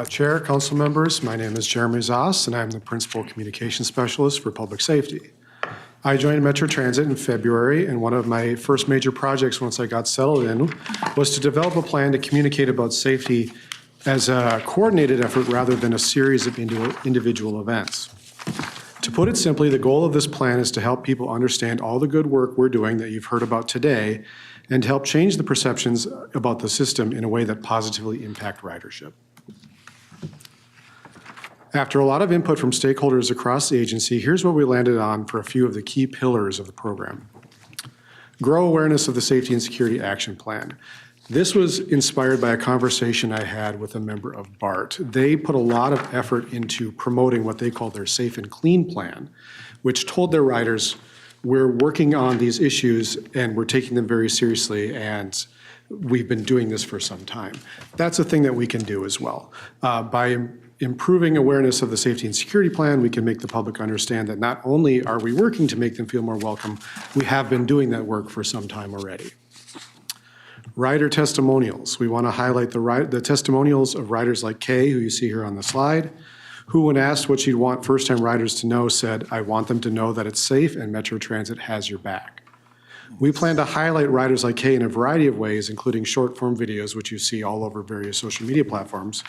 Chair, council members, my name is Jeremy Zoss, and I'm the Principal Communication Specialist for Public Safety. I joined Metro Transit in February, and one of my first major projects once I got settled in was to develop a plan to communicate about safety as a coordinated effort rather than a series of individual events. To put it simply, the goal of this plan is to help people understand all the good work we're doing that you've heard about today, and to help change the perceptions about the system in a way that positively impact ridership. After a lot of input from stakeholders across the agency, here's what we landed on for a few of the key pillars of the program. Grow awareness of the Safety and Security Action Plan. This was inspired by a conversation I had with a member of BART. They put a lot of effort into promoting what they call their Safe and Clean Plan, which told their riders, we're working on these issues and we're taking them very seriously, and we've been doing this for some time. That's a thing that we can do as well. By improving awareness of the Safety and Security Plan, we can make the public understand that not only are we working to make them feel more welcome, we have been doing that work for some time already. Rider testimonials. We want to highlight the testimonials of riders like Kay, who you see here on the slide, who, when asked what she'd want first-time riders to know, said, I want them to know that it's safe and Metro Transit has your back. We plan to highlight riders like Kay in a variety of ways, including short-form videos, which you see all over various social media platforms,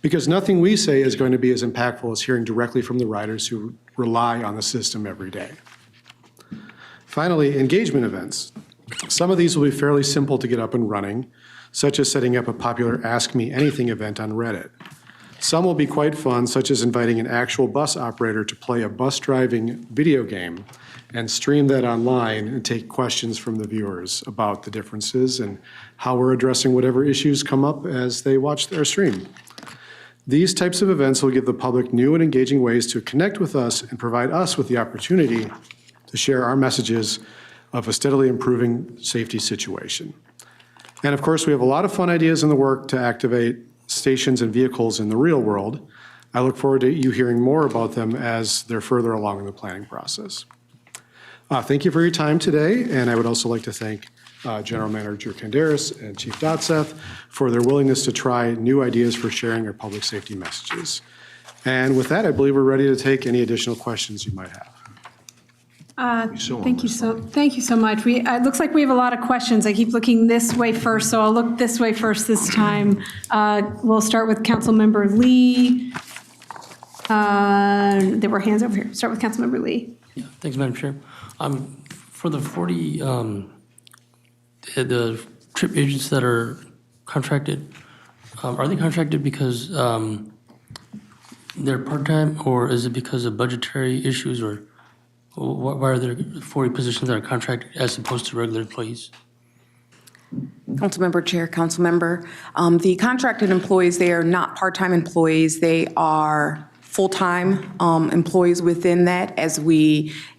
because nothing we say is going to be as impactful as hearing directly from the riders who rely on the system every day. Finally, engagement events. Some of these will be fairly simple to get up and running, such as setting up a popular Ask Me Anything event on Reddit. Some will be quite fun, such as inviting an actual bus operator to play a bus driving video game and stream that online and take questions from the viewers about the differences and how we're addressing whatever issues come up as they watch their stream. These types of events will give the public new and engaging ways to connect with us and provide us with the opportunity to share our messages of a steadily improving safety situation. And of course, we have a lot of fun ideas in the work to activate stations and vehicles in the real world. I look forward to you hearing more about them as they're further along in the planning process. Thank you for your time today, and I would also like to thank General Manager Kandaris and Chief Dotseth for their willingness to try new ideas for sharing our public safety messages. And with that, I believe we're ready to take any additional questions you might have. Thank you so much. It looks like we have a lot of questions. I keep looking this way first, so I'll look this way first this time. We'll start with Councilmember Lee. There were hands over here. Start with Councilmember Lee. Yeah, thanks, Madam Chair. For the 40, the trip agents that are contracted, are they contracted because they're part-time, or is it because of budgetary issues, or why are there 40 positions that are contracted as opposed to regular employees? Councilmember Chair, Councilmember. The contracted employees, they are not part-time employees. They are full-time employees within that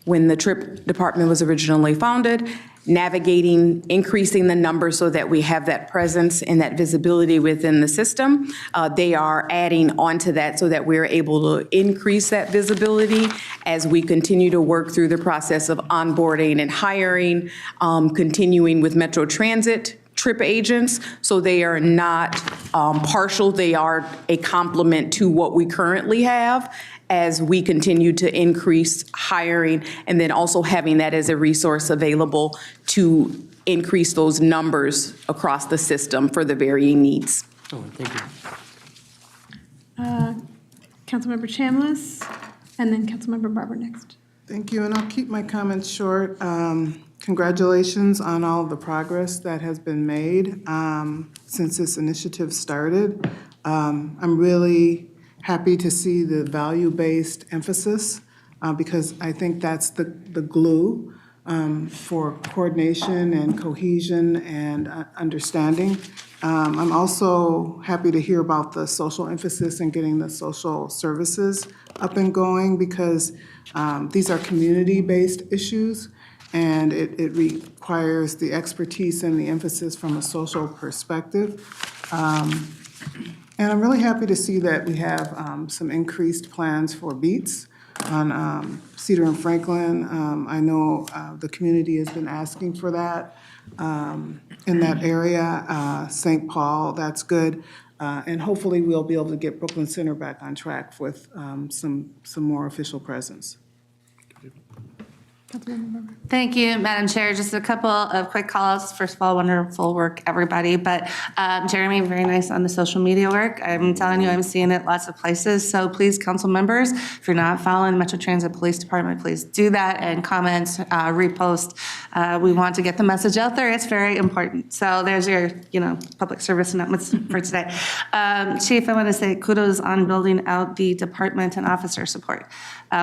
when the TRIP department was originally founded, navigating, increasing the number so that we have that presence and that visibility within the system. They are adding onto that so that we're able to increase that visibility as we continue to work through the process of onboarding and hiring, continuing with Metro Transit TRIP agents, so they are not partial, they are a complement to what we currently have as we continue to increase hiring, and then also having that as a resource available to increase those numbers across the system for the varying needs. Oh, thank you. Councilmember Chambliss, and then Councilmember Barber next. Thank you, and I'll keep my comments short. Congratulations on all the progress that has been made since this initiative started. I'm really happy to see the value-based emphasis because I think that's the glue for coordination and cohesion and understanding. I'm also happy to hear about the social emphasis and getting the social services up and going because these are community-based issues, and it requires the expertise and the emphasis from a social perspective. And I'm really happy to see that we have some increased plans for beats on Cedar and Franklin. I know the community has been asking for that in that area. St. Paul, that's good. And hopefully we'll be able to get Brooklyn Center back on track with some more official presence. Thank you, Madam Chair. Just a couple of quick calls. First of all, wonderful work, everybody. But Jeremy, very nice on the social media work. I'm telling you, I'm seeing it lots of places. So please, council members, if you're not following the Metro Transit Police Department, please do that and comment, repost. We want to get the message out there. It's very important. So there's your, public service announcements for today. Chief, I want to say kudos on building out the department and officer support.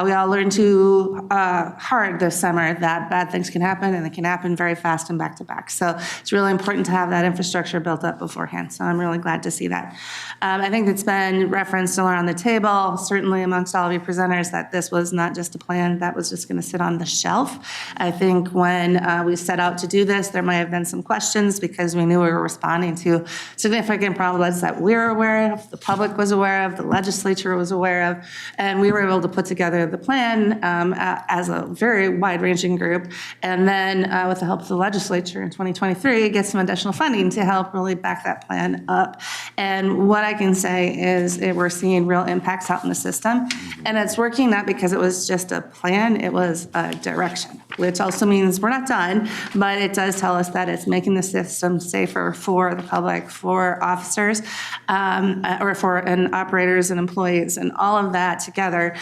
We all learned too hard this summer that bad things can happen, and they can happen very fast and back to back. So it's really important to have that infrastructure built up beforehand. So I'm really glad to see that. I think it's been referenced around the table, certainly amongst all of you presenters, that this was not just a plan that was just going to sit on the shelf. I think when we set out to do this, there might have been some questions because we knew we were responding to significant problems that we were aware of, the public was aware of, the legislature was aware of, and we were able to put together the plan as a very wide-ranging group, and then with the help of the legislature in 2023, get some additional funding to help really back that plan up. And what I can say is we're seeing real impacts out in the system, and it's working not because it was just a plan, it was a direction, which also means we're not done, but it does tell us that it's making the system safer for the public, for officers, or for operators and employees, and all of that together.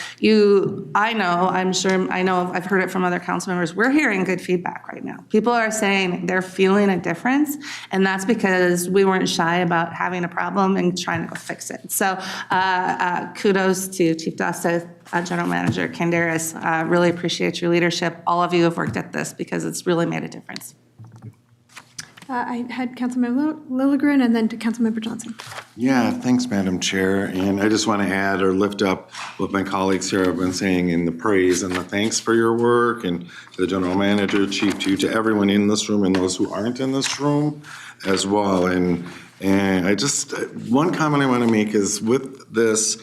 I've heard it from other council members, we're hearing good feedback right now. People are saying they're feeling a difference, and that's because we weren't shy about having a problem and trying to go fix it. So kudos to Chief Dosta, General Manager Canderas. Really appreciate your leadership. All of you have worked at this because it's really made a difference. I had Councilmember Lilligren and then to Councilmember Johnson. Yeah, thanks, Madam Chair. And I just want to add or lift up what my colleagues here have been saying in the praise and the thanks for your work, and to the General Manager, Chief, to everyone in this room and those who aren't in this room as well. And I just, one comment I want to make is with this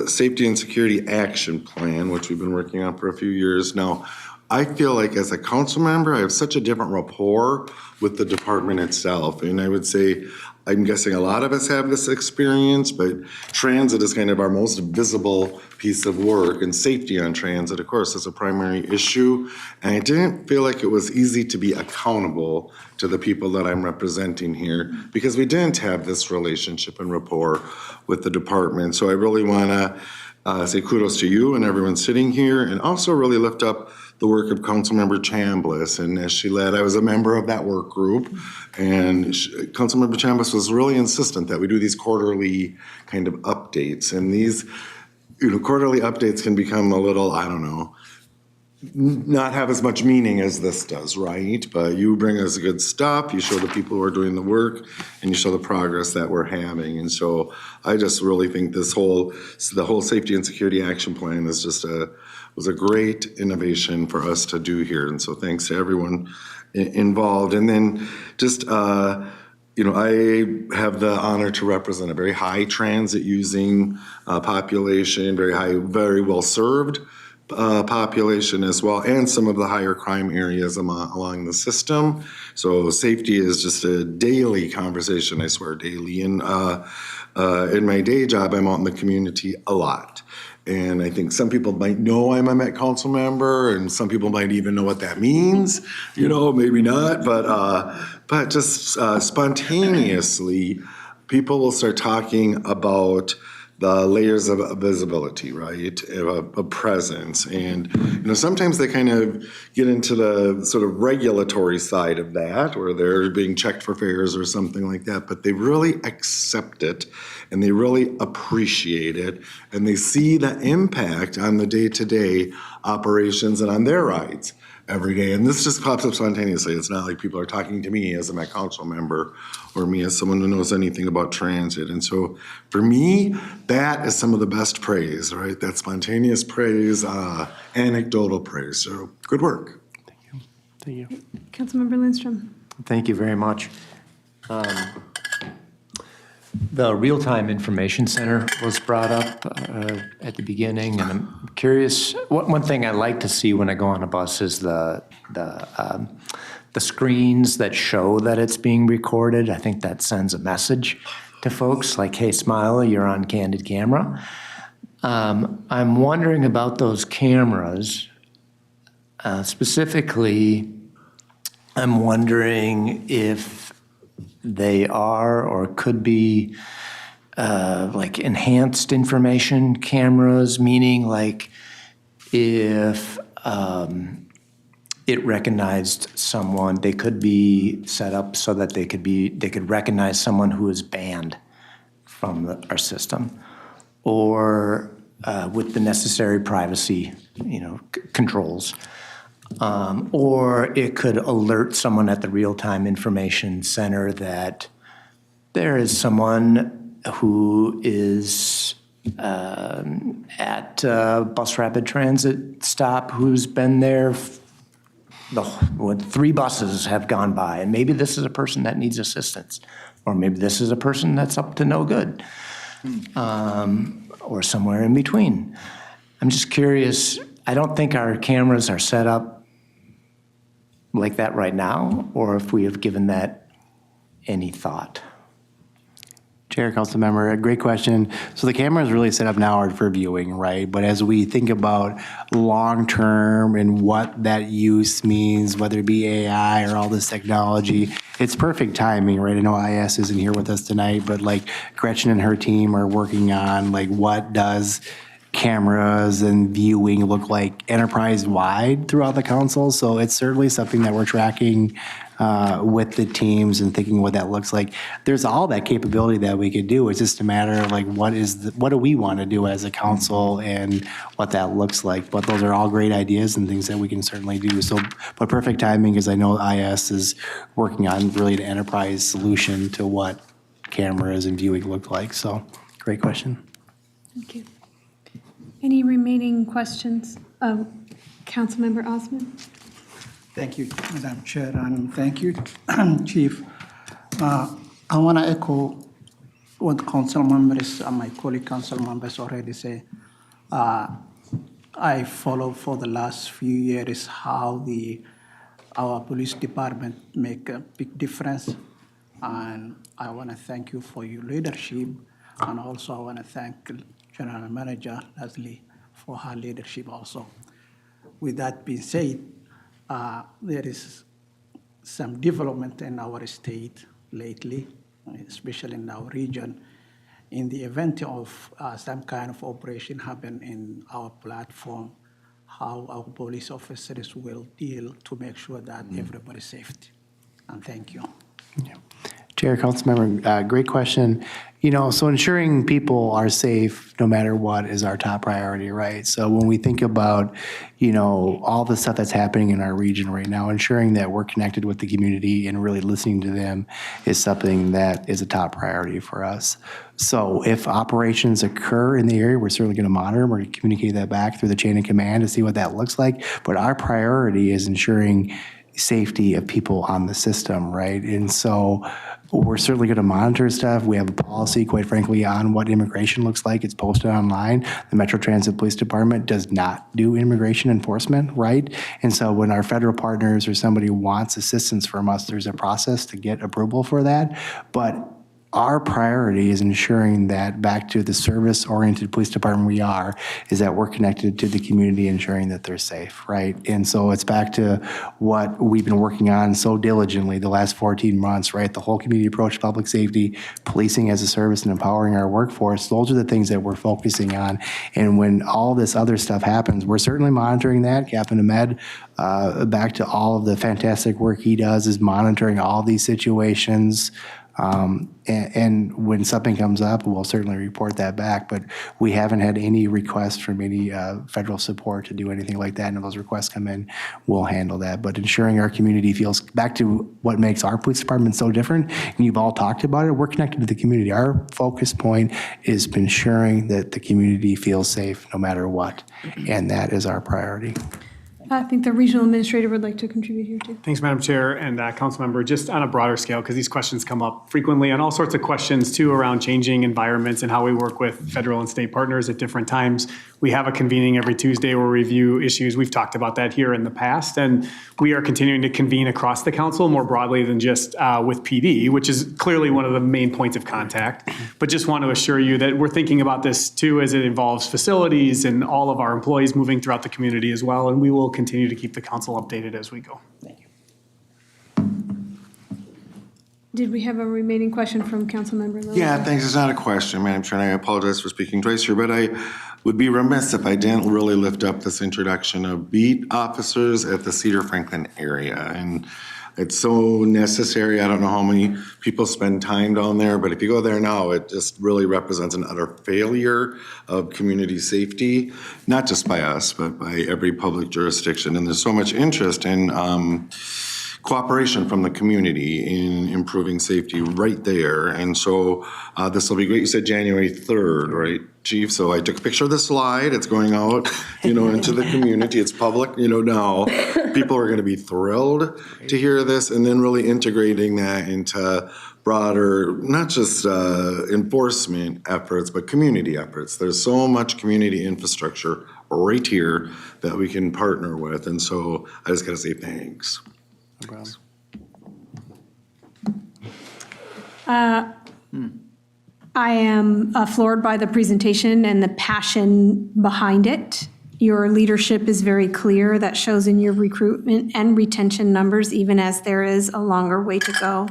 Safety and Security Action Plan, which we've been working on for a few years now, I feel like as a council member, I have such a different rapport with the department itself. And I would say, I'm guessing a lot of us have this experience, but transit is kind of our most visible piece of work, and safety on transit, of course, is a primary issue. And I didn't feel like it was easy to be accountable to the people that I'm representing here because we didn't have this relationship and rapport with the department. So I really want to say kudos to you and everyone sitting here, and also really lift up the work of Councilmember Chambliss. And as she led, I was a member of that work group, and Councilmember Chambliss was really insistent that we do these quarterly kind of updates. And these, quarterly updates can become a little, I don't know, not have as much meaning as this does, right? But you bring us good stuff, you show the people who are doing the work, and you show the progress that we're having. And so I just really think the whole safety and security action plan is was a great innovation for us to do here. And so thanks to everyone involved. And then just, I have the honor to represent a very high transit using population, very well served population as well, and some of the higher crime areas along the system. So safety is just a daily conversation, I swear, daily. And in my day job, I'm out in the community a lot. And I think some people might know I'm a Met Council member, and some people might even know what that means, maybe not. But just spontaneously, people will start talking about the layers of visibility, right, of presence. And, sometimes they kind of get into the sort of regulatory side of that, where they're being checked for fares or something like that, but they really accept it and they really appreciate it, and they see the impact on the day-to-day operations and on their rides every day. And this just pops up spontaneously. It's not like people are talking to me as a Met Council member or me as someone who knows anything about transit. And so for me, that is some of the best praise, right? That spontaneous praise, anecdotal praise. So good work. Thank you. Councilmember Lindstrom. Thank you very much. The Real-Time Information Center was brought up at the beginning, and I'm curious, one thing I like to see when I go on a bus is the screens that show that it's being recorded. I think that sends a message to folks like, hey, smile, you're on candid camera. I'm wondering about those cameras. Specifically, I'm wondering if they are or could be like enhanced information cameras, meaning like if it recognized someone, they could be set up so that they could recognize someone who is banned from our system, or with the necessary privacy, controls. Or it could alert someone at the Real-Time Information Center that there is someone who is at a bus rapid transit stop who's been there. 3 buses have gone by, and maybe this is a person that needs assistance, or maybe this is a person that's up to no good, or somewhere in between. I'm just curious. I don't think our cameras are set up like that right now, or if we have given that any thought. Chair, council member, a great question. So the cameras really set up now are for viewing, right? But as we think about long-term and what that use means, whether it be AI or all this technology, it's perfect timing, right? I know IS isn't here with us tonight, but like Gretchen and her team are working on like what does cameras and viewing look like enterprise-wide throughout the council. So it's certainly something that we're tracking with the teams and thinking what that looks like. There's all that capability that we could do. It's just a matter of like what do we want to do as a council and what that looks like. But those are all great ideas and things that we can certainly do. So, but perfect timing, because I know IS is working on really an enterprise solution to what cameras and viewing look like. So, great question. Thank you. Any remaining questions? Councilmember Osman? Thank you, Madam Chair, and thank you, Chief. I want to echo what council members and my colleague council members already say. I follow for the last few years how our police department make a big difference, and I want to thank you for your leadership, and also I want to thank General Manager Leslie for her leadership also. With that being said, there is some development in our state lately, especially in our region. In the event of some kind of operation happen in our platform, how our police officers will deal to make sure that everybody's safe. And thank you. Yeah. Chair, Councilmember, great question. So ensuring people are safe no matter what is our top priority, right? So when we think about, all the stuff that's happening in our region right now, ensuring that we're connected with the community and really listening to them is something that is a top priority for us. So if operations occur in the area, we're certainly going to monitor them or communicate that back through the chain of command to see what that looks like. But our priority is ensuring safety of people on the system, right? And so we're certainly going to monitor stuff. We have a policy, quite frankly, on what immigration looks like. It's posted online. The Metro Transit Police Department does not do immigration enforcement, right? And so when our federal partners or somebody wants assistance from us, there's a process to get approval for that. But our priority is ensuring that, back to the service-oriented police department we are, is that we're connected to the community, ensuring that they're safe, right? And so it's back to what we've been working on so diligently the last 14 months, right? The whole community approach to public safety, policing as a service, and empowering our workforce. Those are the things that we're focusing on. And when all this other stuff happens, we're certainly monitoring that. Captain Ahmed, back to all of the fantastic work he does, is monitoring all these situations. And when something comes up, we'll certainly report that back, but we haven't had any requests from any federal support to do anything like that. And if those requests come in, we'll handle that. But ensuring our community feels, back to what makes our police department so different, and you've all talked about it, we're connected to the community. Our focus point is ensuring that the community feels safe no matter what, and that is our priority. I think the regional administrator would like to contribute here too. Thanks, Madam Chair and Councilmember. Just on a broader scale, because these questions come up frequently, and all sorts of questions too around changing environments and how we work with federal and state partners at different times. We have a convening every Tuesday where we review issues. We've talked about that here in the past, and we are continuing to convene across the council more broadly than just with PD, which is clearly one of the main points of contact. But just want to assure you that we're thinking about this too as it involves facilities and all of our employees moving throughout the community as well, and we will continue to keep the council updated as we go. Thank you. Did we have a remaining question from Councilmember Lilly? Yeah, thanks. It's not a question, Madam Chair, and I apologize for speaking twice here, but I would be remiss if I didn't really lift up this introduction of beat officers at the Cedar Franklin area. And it's so necessary. I don't know how many people spend time down there, but if you go there now, it just really represents an utter failure of community safety, not just by us, but by every public jurisdiction. And there's so much interest in cooperation from the community in improving safety right there. And so this will be great. You said January 3rd, right, Chief? So I took a picture of the slide. It's going out, into the community. It's public, now. People are going to be thrilled to hear this, and then really integrating that into broader, not just enforcement efforts, but community efforts. There's so much community infrastructure right here that we can partner with. And so I just got to say thanks. No problem. I am floored by the presentation and the passion behind it. Your leadership is very clear. That shows in your recruitment and retention numbers, even as there is a longer way to go.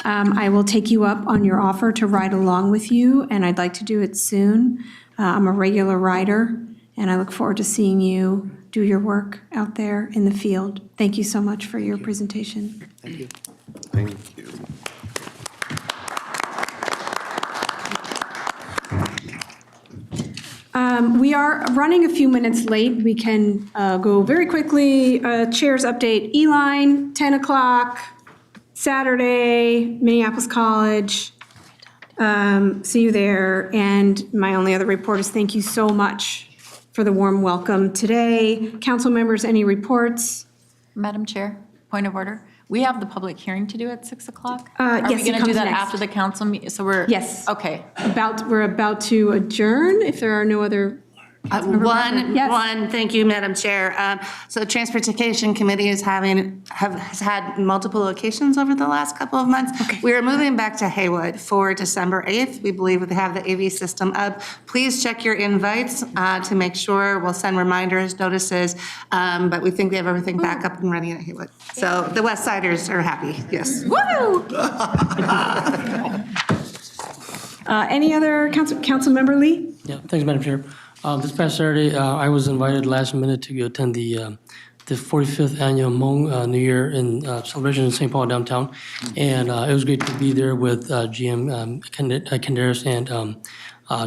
I will take you up on your offer to ride along with you, and I'd like to do it soon. I'm a regular rider, and I look forward to seeing you do your work out there in the field. Thank you so much for your presentation. Thank you. Thank you. We are running a few minutes late. We can go very quickly. Chair's update, E-Line, 10 o'clock, Saturday, Minneapolis College. See you there. And my only other report is thank you so much for the warm welcome today. Council members, any reports? Madam Chair, point of order. We have the public hearing to do at 6 o'clock? Yes, Are we it going to do comes that next. after the council meeting? So we're. Yes. Okay. We're about to adjourn if there are no other. One, thank you, Madam Chair. So Transportation Committee has had multiple locations over the last couple of months. Okay. We are moving back to Haywood for December 8th. We believe we have the AV system up. Please check your invites to make sure. We'll send reminders, notices, but we think we have everything back up and running at Haywood. So the West Siders are happy, yes. Woo! Any other council member Lee? Yeah, thanks, Madam Chair. This past Saturday, I was invited last minute to attend the the 45th annual Hmong New Year in celebration in St. Paul downtown. And it was great to be there with GM Kenderis and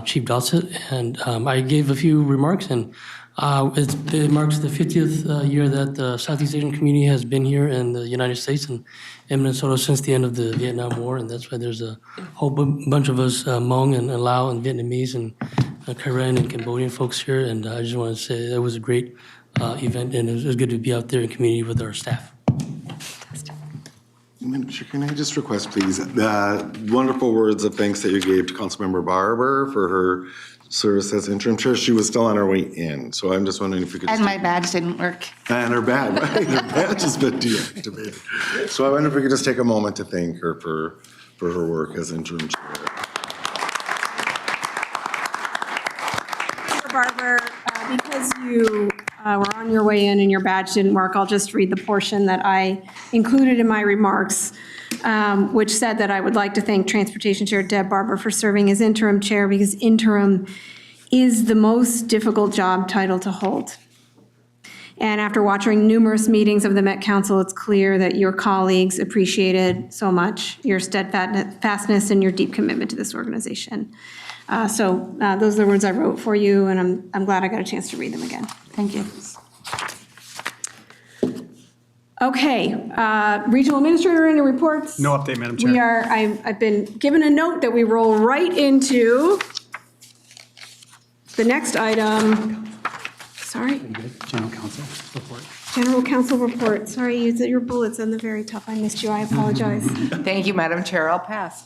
Chief Dossett. And I gave a few remarks, and it marks the 50th year that the Southeast Asian community has been here in the United States and in Minnesota since the end of the Vietnam War. And that's why there's a whole bunch of us Hmong and Lao and Vietnamese and Karen and Cambodian folks here. And I just want to say that was a great event, and it was good to be out there in community with our staff. Madam Chair, can I just request, please, the wonderful words of thanks that you gave to Councilmember Barber for her service as interim chair. She was still on her way in, so I'm just wondering if you could. And my badge didn't work. And her badge, right? Her badge has been deactivated. So I wonder if we could just take a moment to thank her for her work as interim chair. Barber, because you were on your way in and your badge didn't work, I'll just read the portion that I included in my remarks, which said that I would like to thank Transportation Chair Deb Barber for serving as interim chair, because interim is the most difficult job title to hold. And after watching numerous meetings of the Met Council, it's clear that your colleagues appreciated so much your steadfastness and your deep commitment to this organization. So those are the words I wrote for you, and I'm glad I got a chance to read them again. Thank you. Okay, regional administrator in reports. No update, Madam Chair. I've been given a note that we roll right into the next item. Sorry. General Counsel report. General Counsel report. Sorry, your bullet's on the very top. I missed you. I apologize. Thank you, Madam Chair. I'll pass.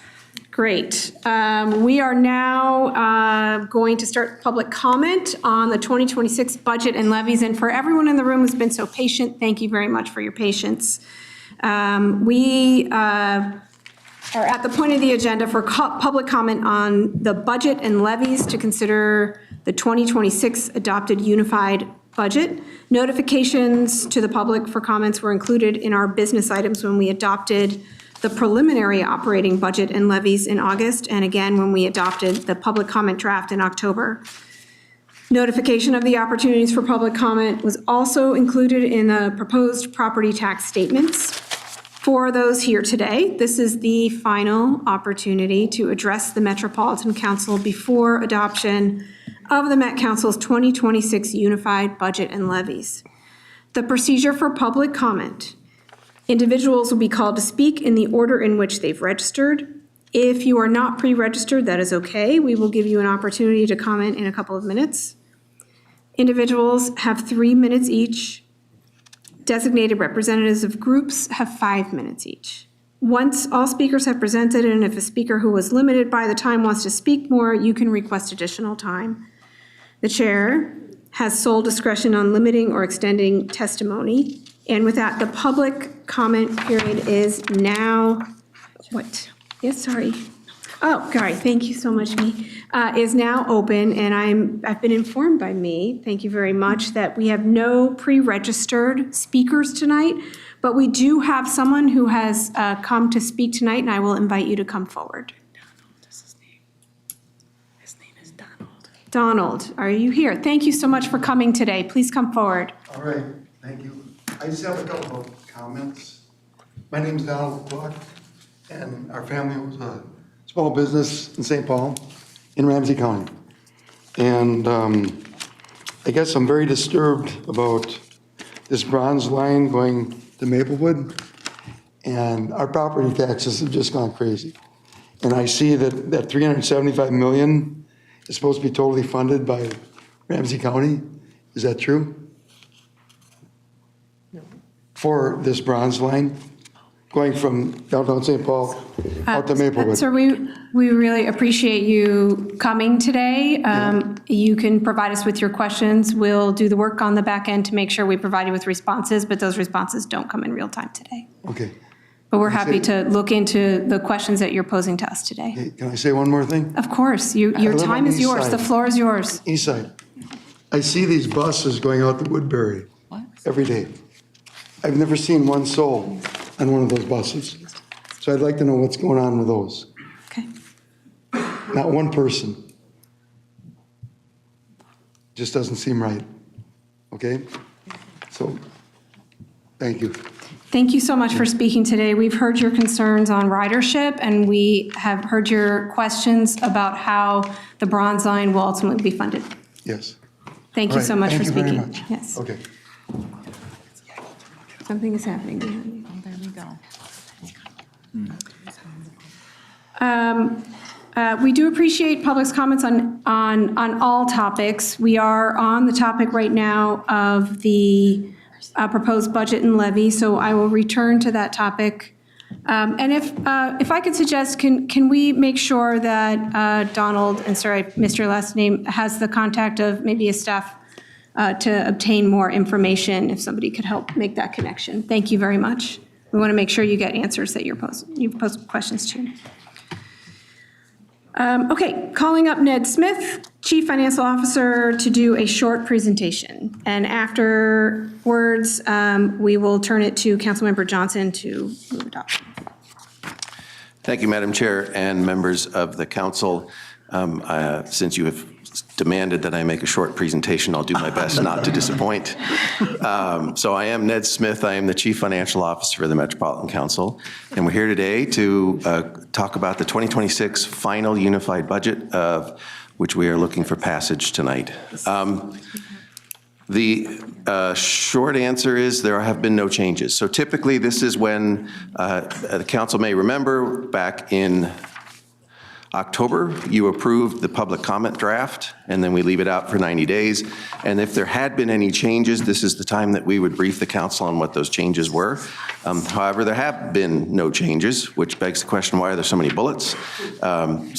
Great. We are now going to start public comment on the 2026 budget and levies. And for everyone in the room who's been so patient, thank you very much for your patience. We are at the point of the agenda for public comment on the budget and levies to consider the 2026 adopted unified budget. Notifications to the public for comments were included in our business items when we adopted the preliminary operating budget and levies in August, and again when we adopted the public comment draft in October. Notification of the opportunities for public comment was also included in the proposed property tax statements. For those here today, this is the final opportunity to address the Metropolitan Council before adoption of the Met Council's 2026 unified budget and levies. The procedure for public comment: individuals will be called to speak in the order in which they've registered. If you are not pre-registered, that is okay. We will give you an opportunity to comment in a couple of minutes. Individuals have 3 minutes each. Designated representatives of groups have 5 minutes each. Once all speakers have presented, and if a speaker who was limited by the time wants to speak more, you can request additional time. The chair has sole discretion on limiting or extending testimony. And with that, the public comment period is now, what? Yes, sorry. Oh, sorry, thank you so much, Me. Is now open, and I've been informed by Me, thank you very much, that we have no pre-registered speakers tonight, but we do have someone who has come to speak tonight, and I will invite you to come forward. His name is Donald. Donald, are you here? Thank you so much for coming today. Please come forward. All right, thank you. I just have a couple of comments. My name is Donald Clark, and our family was a small business in St. Paul, in Ramsey County. And I guess I'm very disturbed about this bronze line going to Maplewood, and our property taxes have just gone crazy. And I see that $375 million is supposed to be totally funded by Ramsey County. Is that true? For this bronze line, going from downtown St. Paul out to Maplewood. Sir, we really appreciate you coming today. You can provide us with your questions. We'll do the work on the back end to make sure we provide you with responses, but those responses don't come in real time today. Okay. But we're happy to look into the questions that you're posing to us today. Okay, can I say one more thing? Of course, your time is yours. The floor is yours. East side. I see these buses going out to Woodbury every day. I've never seen one soul on one of those buses. So I'd like to know what's going on with those. Okay. Not one person. Just doesn't seem right. Okay? So Thank you. Thank you so much for speaking today. We've heard your concerns on ridership, and we have heard your questions about how the Bronze Line will ultimately be funded. Yes. Thank you All right. so much for Thank you very speaking. much. Yes. Okay. Something is happening behind you. Oh, there we go. We do appreciate public's comments on all topics. We are on the topic right now of the proposed budget and levy, so I will return to that topic. And if I could suggest, can we make sure that Donald, and sorry, I missed your last name, has the contact of maybe a staff to obtain more information, if somebody could help make that connection. Thank you very much. We want to make sure you get answers that you've posed questions to. Okay, calling up Ned Smith, Chief Financial Officer, to do a short presentation. And afterwards, we will turn it to Councilmember Johnson to move adoption. Thank you, Madam Chair and members of the council. Since you have demanded that I make a short presentation, I'll do my best not to disappoint. So I am Ned Smith. I am the Chief Financial Officer for the Metropolitan Council, and we're here today to talk about the 2026 final unified budget, of which we are looking for passage tonight. The short answer is there have been no changes. So typically this is when the council may remember back in October, you approved the public comment draft, and then we leave it out for 90 days. And if there had been any changes, this is the time that we would brief the council on what those changes were. However, there have been no changes, which begs the question, why are there so many bullets?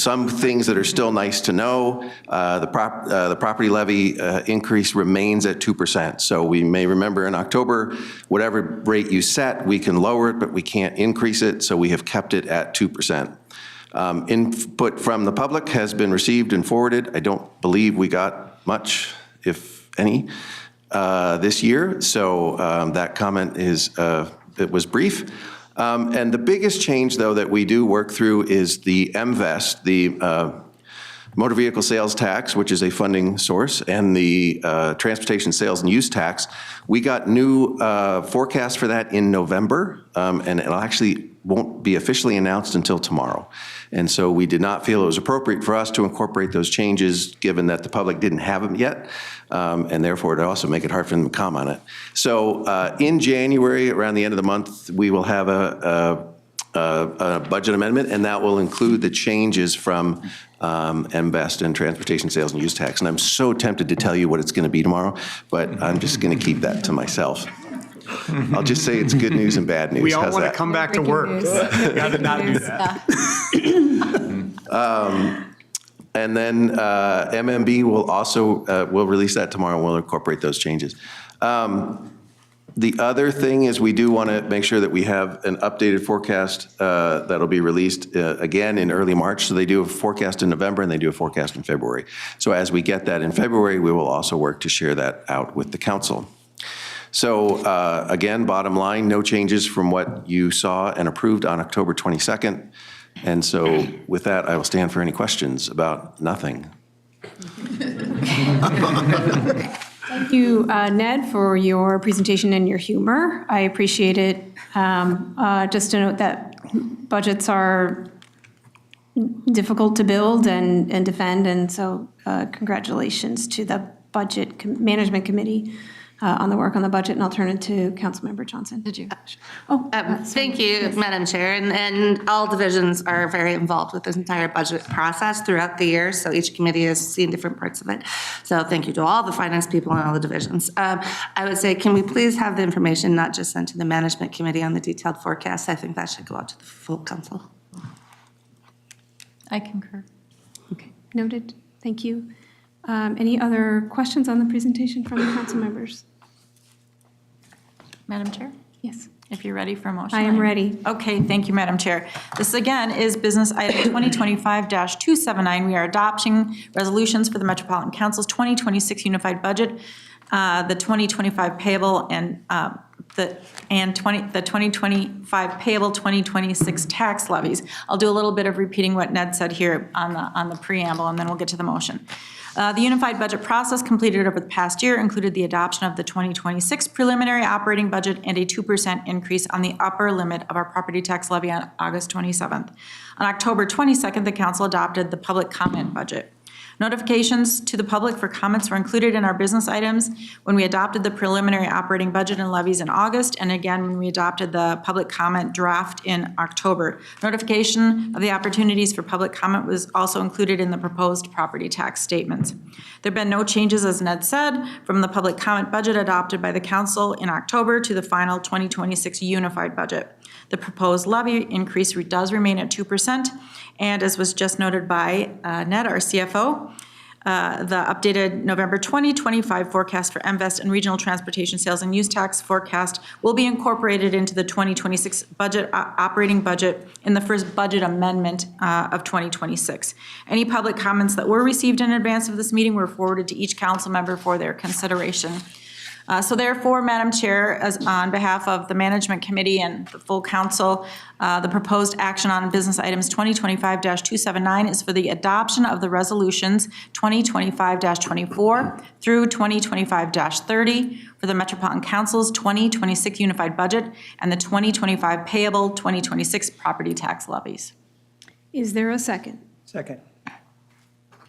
Some things that are still nice to know, the property levy increase remains at 2%. So we may remember in October, whatever rate you set, we can lower it, but we can't increase it. So we have kept it at 2%. Input from the public has been received and forwarded. I don't believe we got much, if any, this year. So that comment is, it was brief. And the biggest change, though, that we do work through is the MVEST, the motor vehicle sales tax, which is a funding source, and the transportation sales and use tax. We got new forecasts for that in November, and it actually won't be officially announced until tomorrow. And so we did not feel it was appropriate for us to incorporate those changes, given that the public didn't have them yet, and therefore it also make it hard for them to comment on it. So in January, around the end of the month, we will have a budget amendment, and that will include the changes from MVEST and transportation sales and use tax. And I'm so tempted to tell you what it's going to be tomorrow, but I'm just going to keep that to myself. I'll just say it's good news and bad news. We all How's want to that? come back to work. We got to not do that. And then MMB will also, we'll release that tomorrow, and we'll incorporate those changes. The other thing is we do want to make sure that we have an updated forecast that'll be released again in early March. So they do a forecast in November and they do a forecast in February. So as we get that in February, we will also work to share that out with the council. So again, bottom line, no changes from what you saw and approved on October 22nd. And so with that, I will stand for any questions about nothing. Thank you, Ned, for your presentation and your humor. I appreciate it. Just to note that budgets are difficult to build and defend, and so congratulations to the Budget Management Committee on the work on the budget, and I'll turn it to Councilmember Johnson. Did you? Thank you, Madam Chair. And all divisions are very involved with this entire budget process throughout the year. So each committee has seen different parts of it. So thank you to all the finance people and all the divisions. I would say, can we please have the information not just sent to the management committee on the detailed forecast? I think that should go out to the full council. I concur. Okay, noted. Thank you. Any other questions on the presentation from the council members? Madam Chair? Yes. If you're ready for a motion. I am ready. Okay, thank you, Madam Chair. This again is business item 2025-279. We are adopting resolutions for the Metropolitan Council's 2026 unified budget, the 2025 payable and the 2025 payable 2026 tax levies. I'll do a little bit of repeating what Ned said here on the preamble, and then we'll get to the motion. The unified budget process completed over the past year included the adoption of the 2026 preliminary operating budget and a 2% increase on the upper limit of our property tax levy on August 27th. On October 22nd, the council adopted the public comment budget. Notifications to the public for comments were included in our business items when we adopted the preliminary operating budget and levies in August, and again when we adopted the public comment draft in October. Notification of the opportunities for public comment was also included in the proposed property tax statements. There have been no changes, as Ned said, from the public comment budget adopted by the council in October to the final 2026 unified budget. The proposed levy increase does remain at 2%, and as was just noted by Ned, our CFO, the updated November 2025 forecast for MVEST and regional transportation sales and use tax forecast will be incorporated into the 2026 budget operating budget in the first budget amendment of 2026. Any public comments that were received in advance of this meeting were forwarded to each council member for their consideration. So therefore, Madam Chair, as on behalf of the Management Committee and the full council, the proposed action on business items 2025-279 is for the adoption of the resolutions 2025-24 through 2025-30 for the Metropolitan Council's 2026 unified budget and the 2025 payable 2026 property tax levies. Is there a second? Second.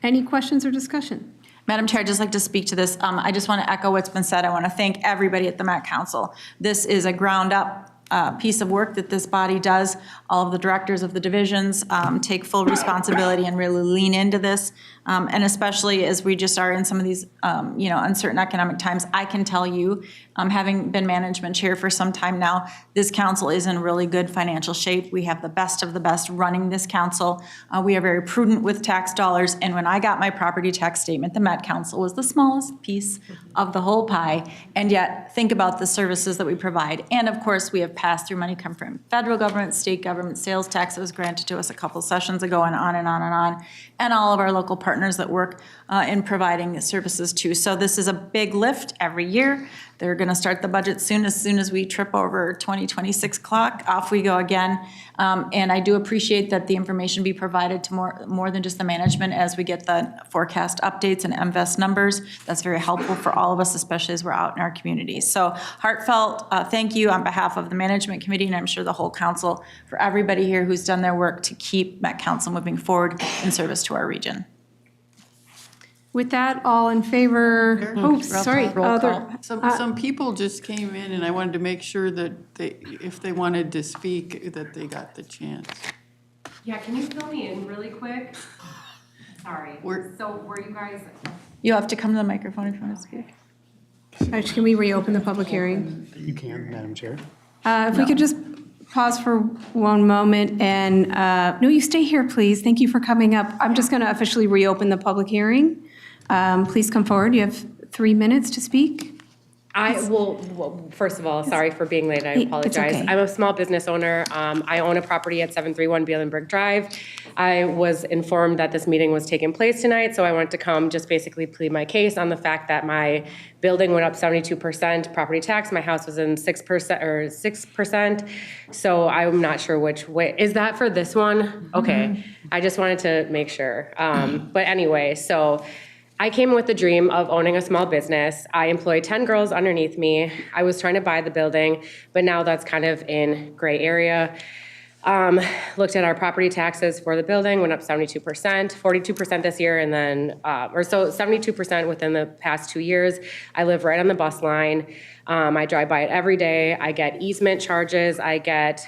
Any questions or discussion? Madam Chair, I'd just like to speak to this. I just want to echo what's been said. I want to thank everybody at the Met Council. This is a ground-up piece of work that this body does. All of the directors of the divisions take full responsibility and really lean into this. And especially as we just are in some of these, uncertain economic times, I can tell you, having been management chair for some time now, this council is in really good financial shape. We have the best of the best running this council. We are very prudent with tax dollars. And when I got my property tax statement, the Met Council was the smallest piece of the whole pie. And yet, think about the services that we provide. And of course, we have pass-through money come from federal government, state government, sales tax that was granted to us a couple sessions ago, and on and on and on. And all of our local partners that work in providing services too. So this is a big lift every year. They're going to start the budget soon as we trip over 2026 clock. Off we go again. And I do appreciate that the information be provided to more than just the management as we get the forecast updates and MVEST numbers. That's very helpful for all of us, especially as we're out in our communities. So heartfelt thank you on behalf of the Management Committee, and I'm sure the whole council, for everybody here who's done their work to keep Met Council moving forward in service to our region. With that, all in favor? Oh, sorry. Roll call. Some people just came in, and I wanted to make sure that if they wanted to speak, that they got the chance. Yeah, can you fill me in really quick? Sorry. So were you guys? You have to come to the microphone if you want to speak. Can we reopen the public hearing? You can, Madam Chair. If we could just pause for one moment and, no, you stay here, please. Thank you for coming up. I'm just going to officially reopen the public hearing. Please come forward. You have 3 minutes to speak. Well, first of all, sorry for being late. I apologize. Okay. I'm a small business owner. I own a property at 731 Bielenberg Drive. I was informed that this meeting was taking place tonight, so I wanted to come just basically plead my case on the fact that my building went up 72% property tax. My house was in 6%. So I'm not sure which way. Is that for this one? Okay. I just wanted to make sure. But anyway, so I came with the dream of owning a small business. I employ 10 girls underneath me. I was trying to buy the building, but now that's kind of in gray area. Looked at our property taxes for the building, went up 72%, 42% this year, and then, 72% within the past 2 years. I live right on the bus line. I drive by it every day. I get easement charges. I get,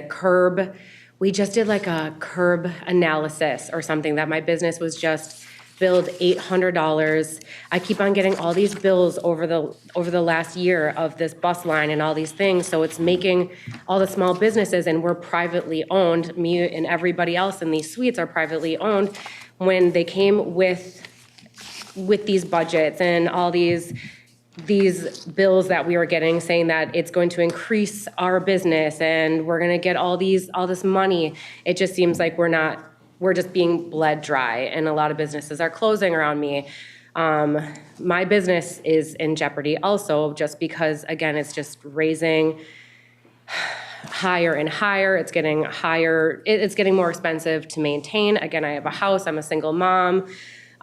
curb. We just did like a curb analysis or something that my business was just billed $800. I keep on getting all these bills over the last year of this bus line and all these things. So it's making all the small businesses, and we're privately owned. Me and everybody else in these suites are privately owned. When they came with these budgets and all these bills that we were getting saying that it's going to increase our business and we're going to get all this money, it just seems like we're just being bled dry, and a lot of businesses are closing around me. My business is in jeopardy also, just because, again, it's just raising higher and higher. It's getting higher. It's getting more expensive to maintain. Again, I have a house. I'm a single mom.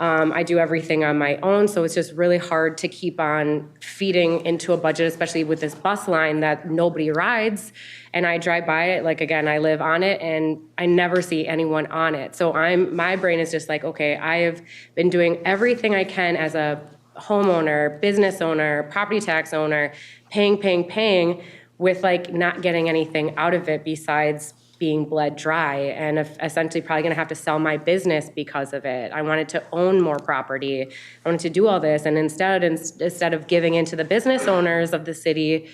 I do everything on my own, so it's just really hard to keep on feeding into a budget, especially with this bus line that nobody rides. And I drive by it, like, again, I live on it, and I never see anyone on it. So my brain is just like, okay, I have been doing everything I can as a homeowner, business owner, property tax owner, paying, with like not getting anything out of it besides being bled dry, and essentially probably gonna have to sell my business because of it. I wanted to own more property. I wanted to do all this, and instead of giving into the business owners of the city,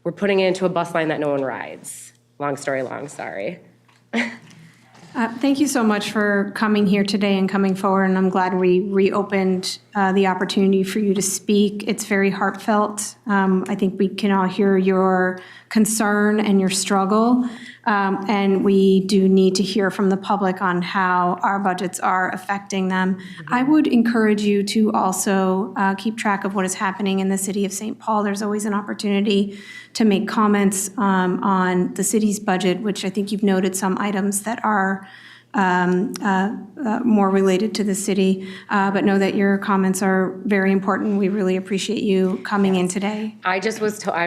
we're putting it into a bus line that no one rides. Long story long, sorry. Thank you so much for coming here today and coming forward, and I'm glad we reopened the opportunity for you to speak. It's very heartfelt. I think we can all hear your concern and your struggle, and we do need to hear from the public on how our budgets are affecting them. I would encourage you to also keep track of what is happening in the city of St. Paul. There's always an opportunity to make comments on the city's budget, which I think you've noted some items that are more related to the city, but know that your comments are very important. We really appreciate you coming in today. I'm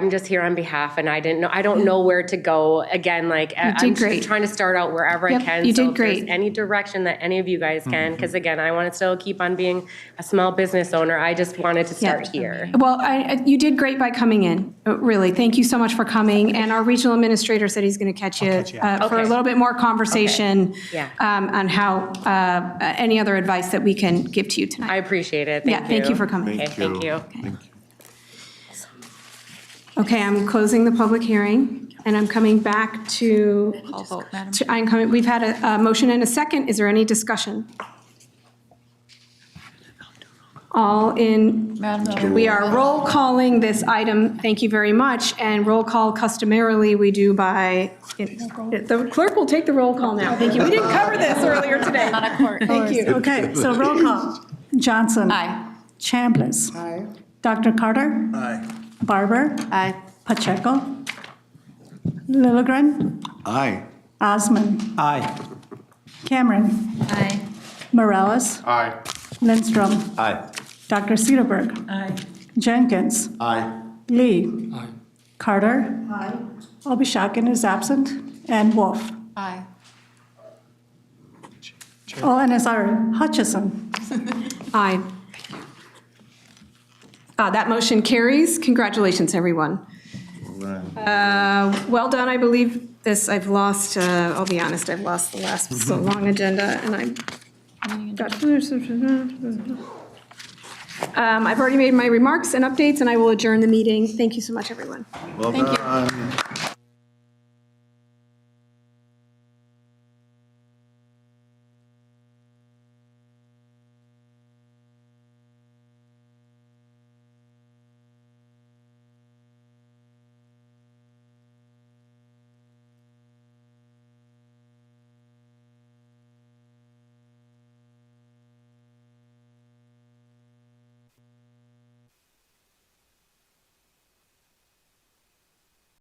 just here on behalf, and I don't know where to go. Again, like, I'm just trying to start out wherever I can. You So did if there's great. any direction that any of you guys can, because again, I want to still keep on being a small business owner. I just wanted to start here. Well, you did great by coming in, really. Thank you so much for coming. And our regional administrator said he's going to catch you for a little bit more conversation on how any other advice that we can give to you tonight. I appreciate it. Thank you. Thank you for coming. Okay, thank you. Okay, I'm closing the public hearing, and I'm coming back to, we've had a motion and a second. Is there any discussion? All in, we are roll calling this item. Thank you very much. And roll call customarily we do by, the clerk will take the roll call now. Thank you. We didn't cover this earlier today. Thank you. Okay, so roll call. Johnson. Aye. Chambliss. Aye. Dr. Carter. Aye. Barber. Aye. Pacheco. Lilligren. Aye. Osmond. Aye. Cameron. Aye. Morales. Aye. Lindstrom. Aye. Dr. Cedarberg. Aye. Jenkins. Aye. Lee. Aye. Carter. Aye. Obishakin is absent. And Wolf. Aye. Oh, and sorry, Hutchison. Aye. That motion carries. Congratulations, everyone. Well done, I believe this, I've lost, I'll be honest, I've lost the last so long agenda, and I've already made my remarks and updates, and I will adjourn the meeting. Thank you so much, everyone. Well done.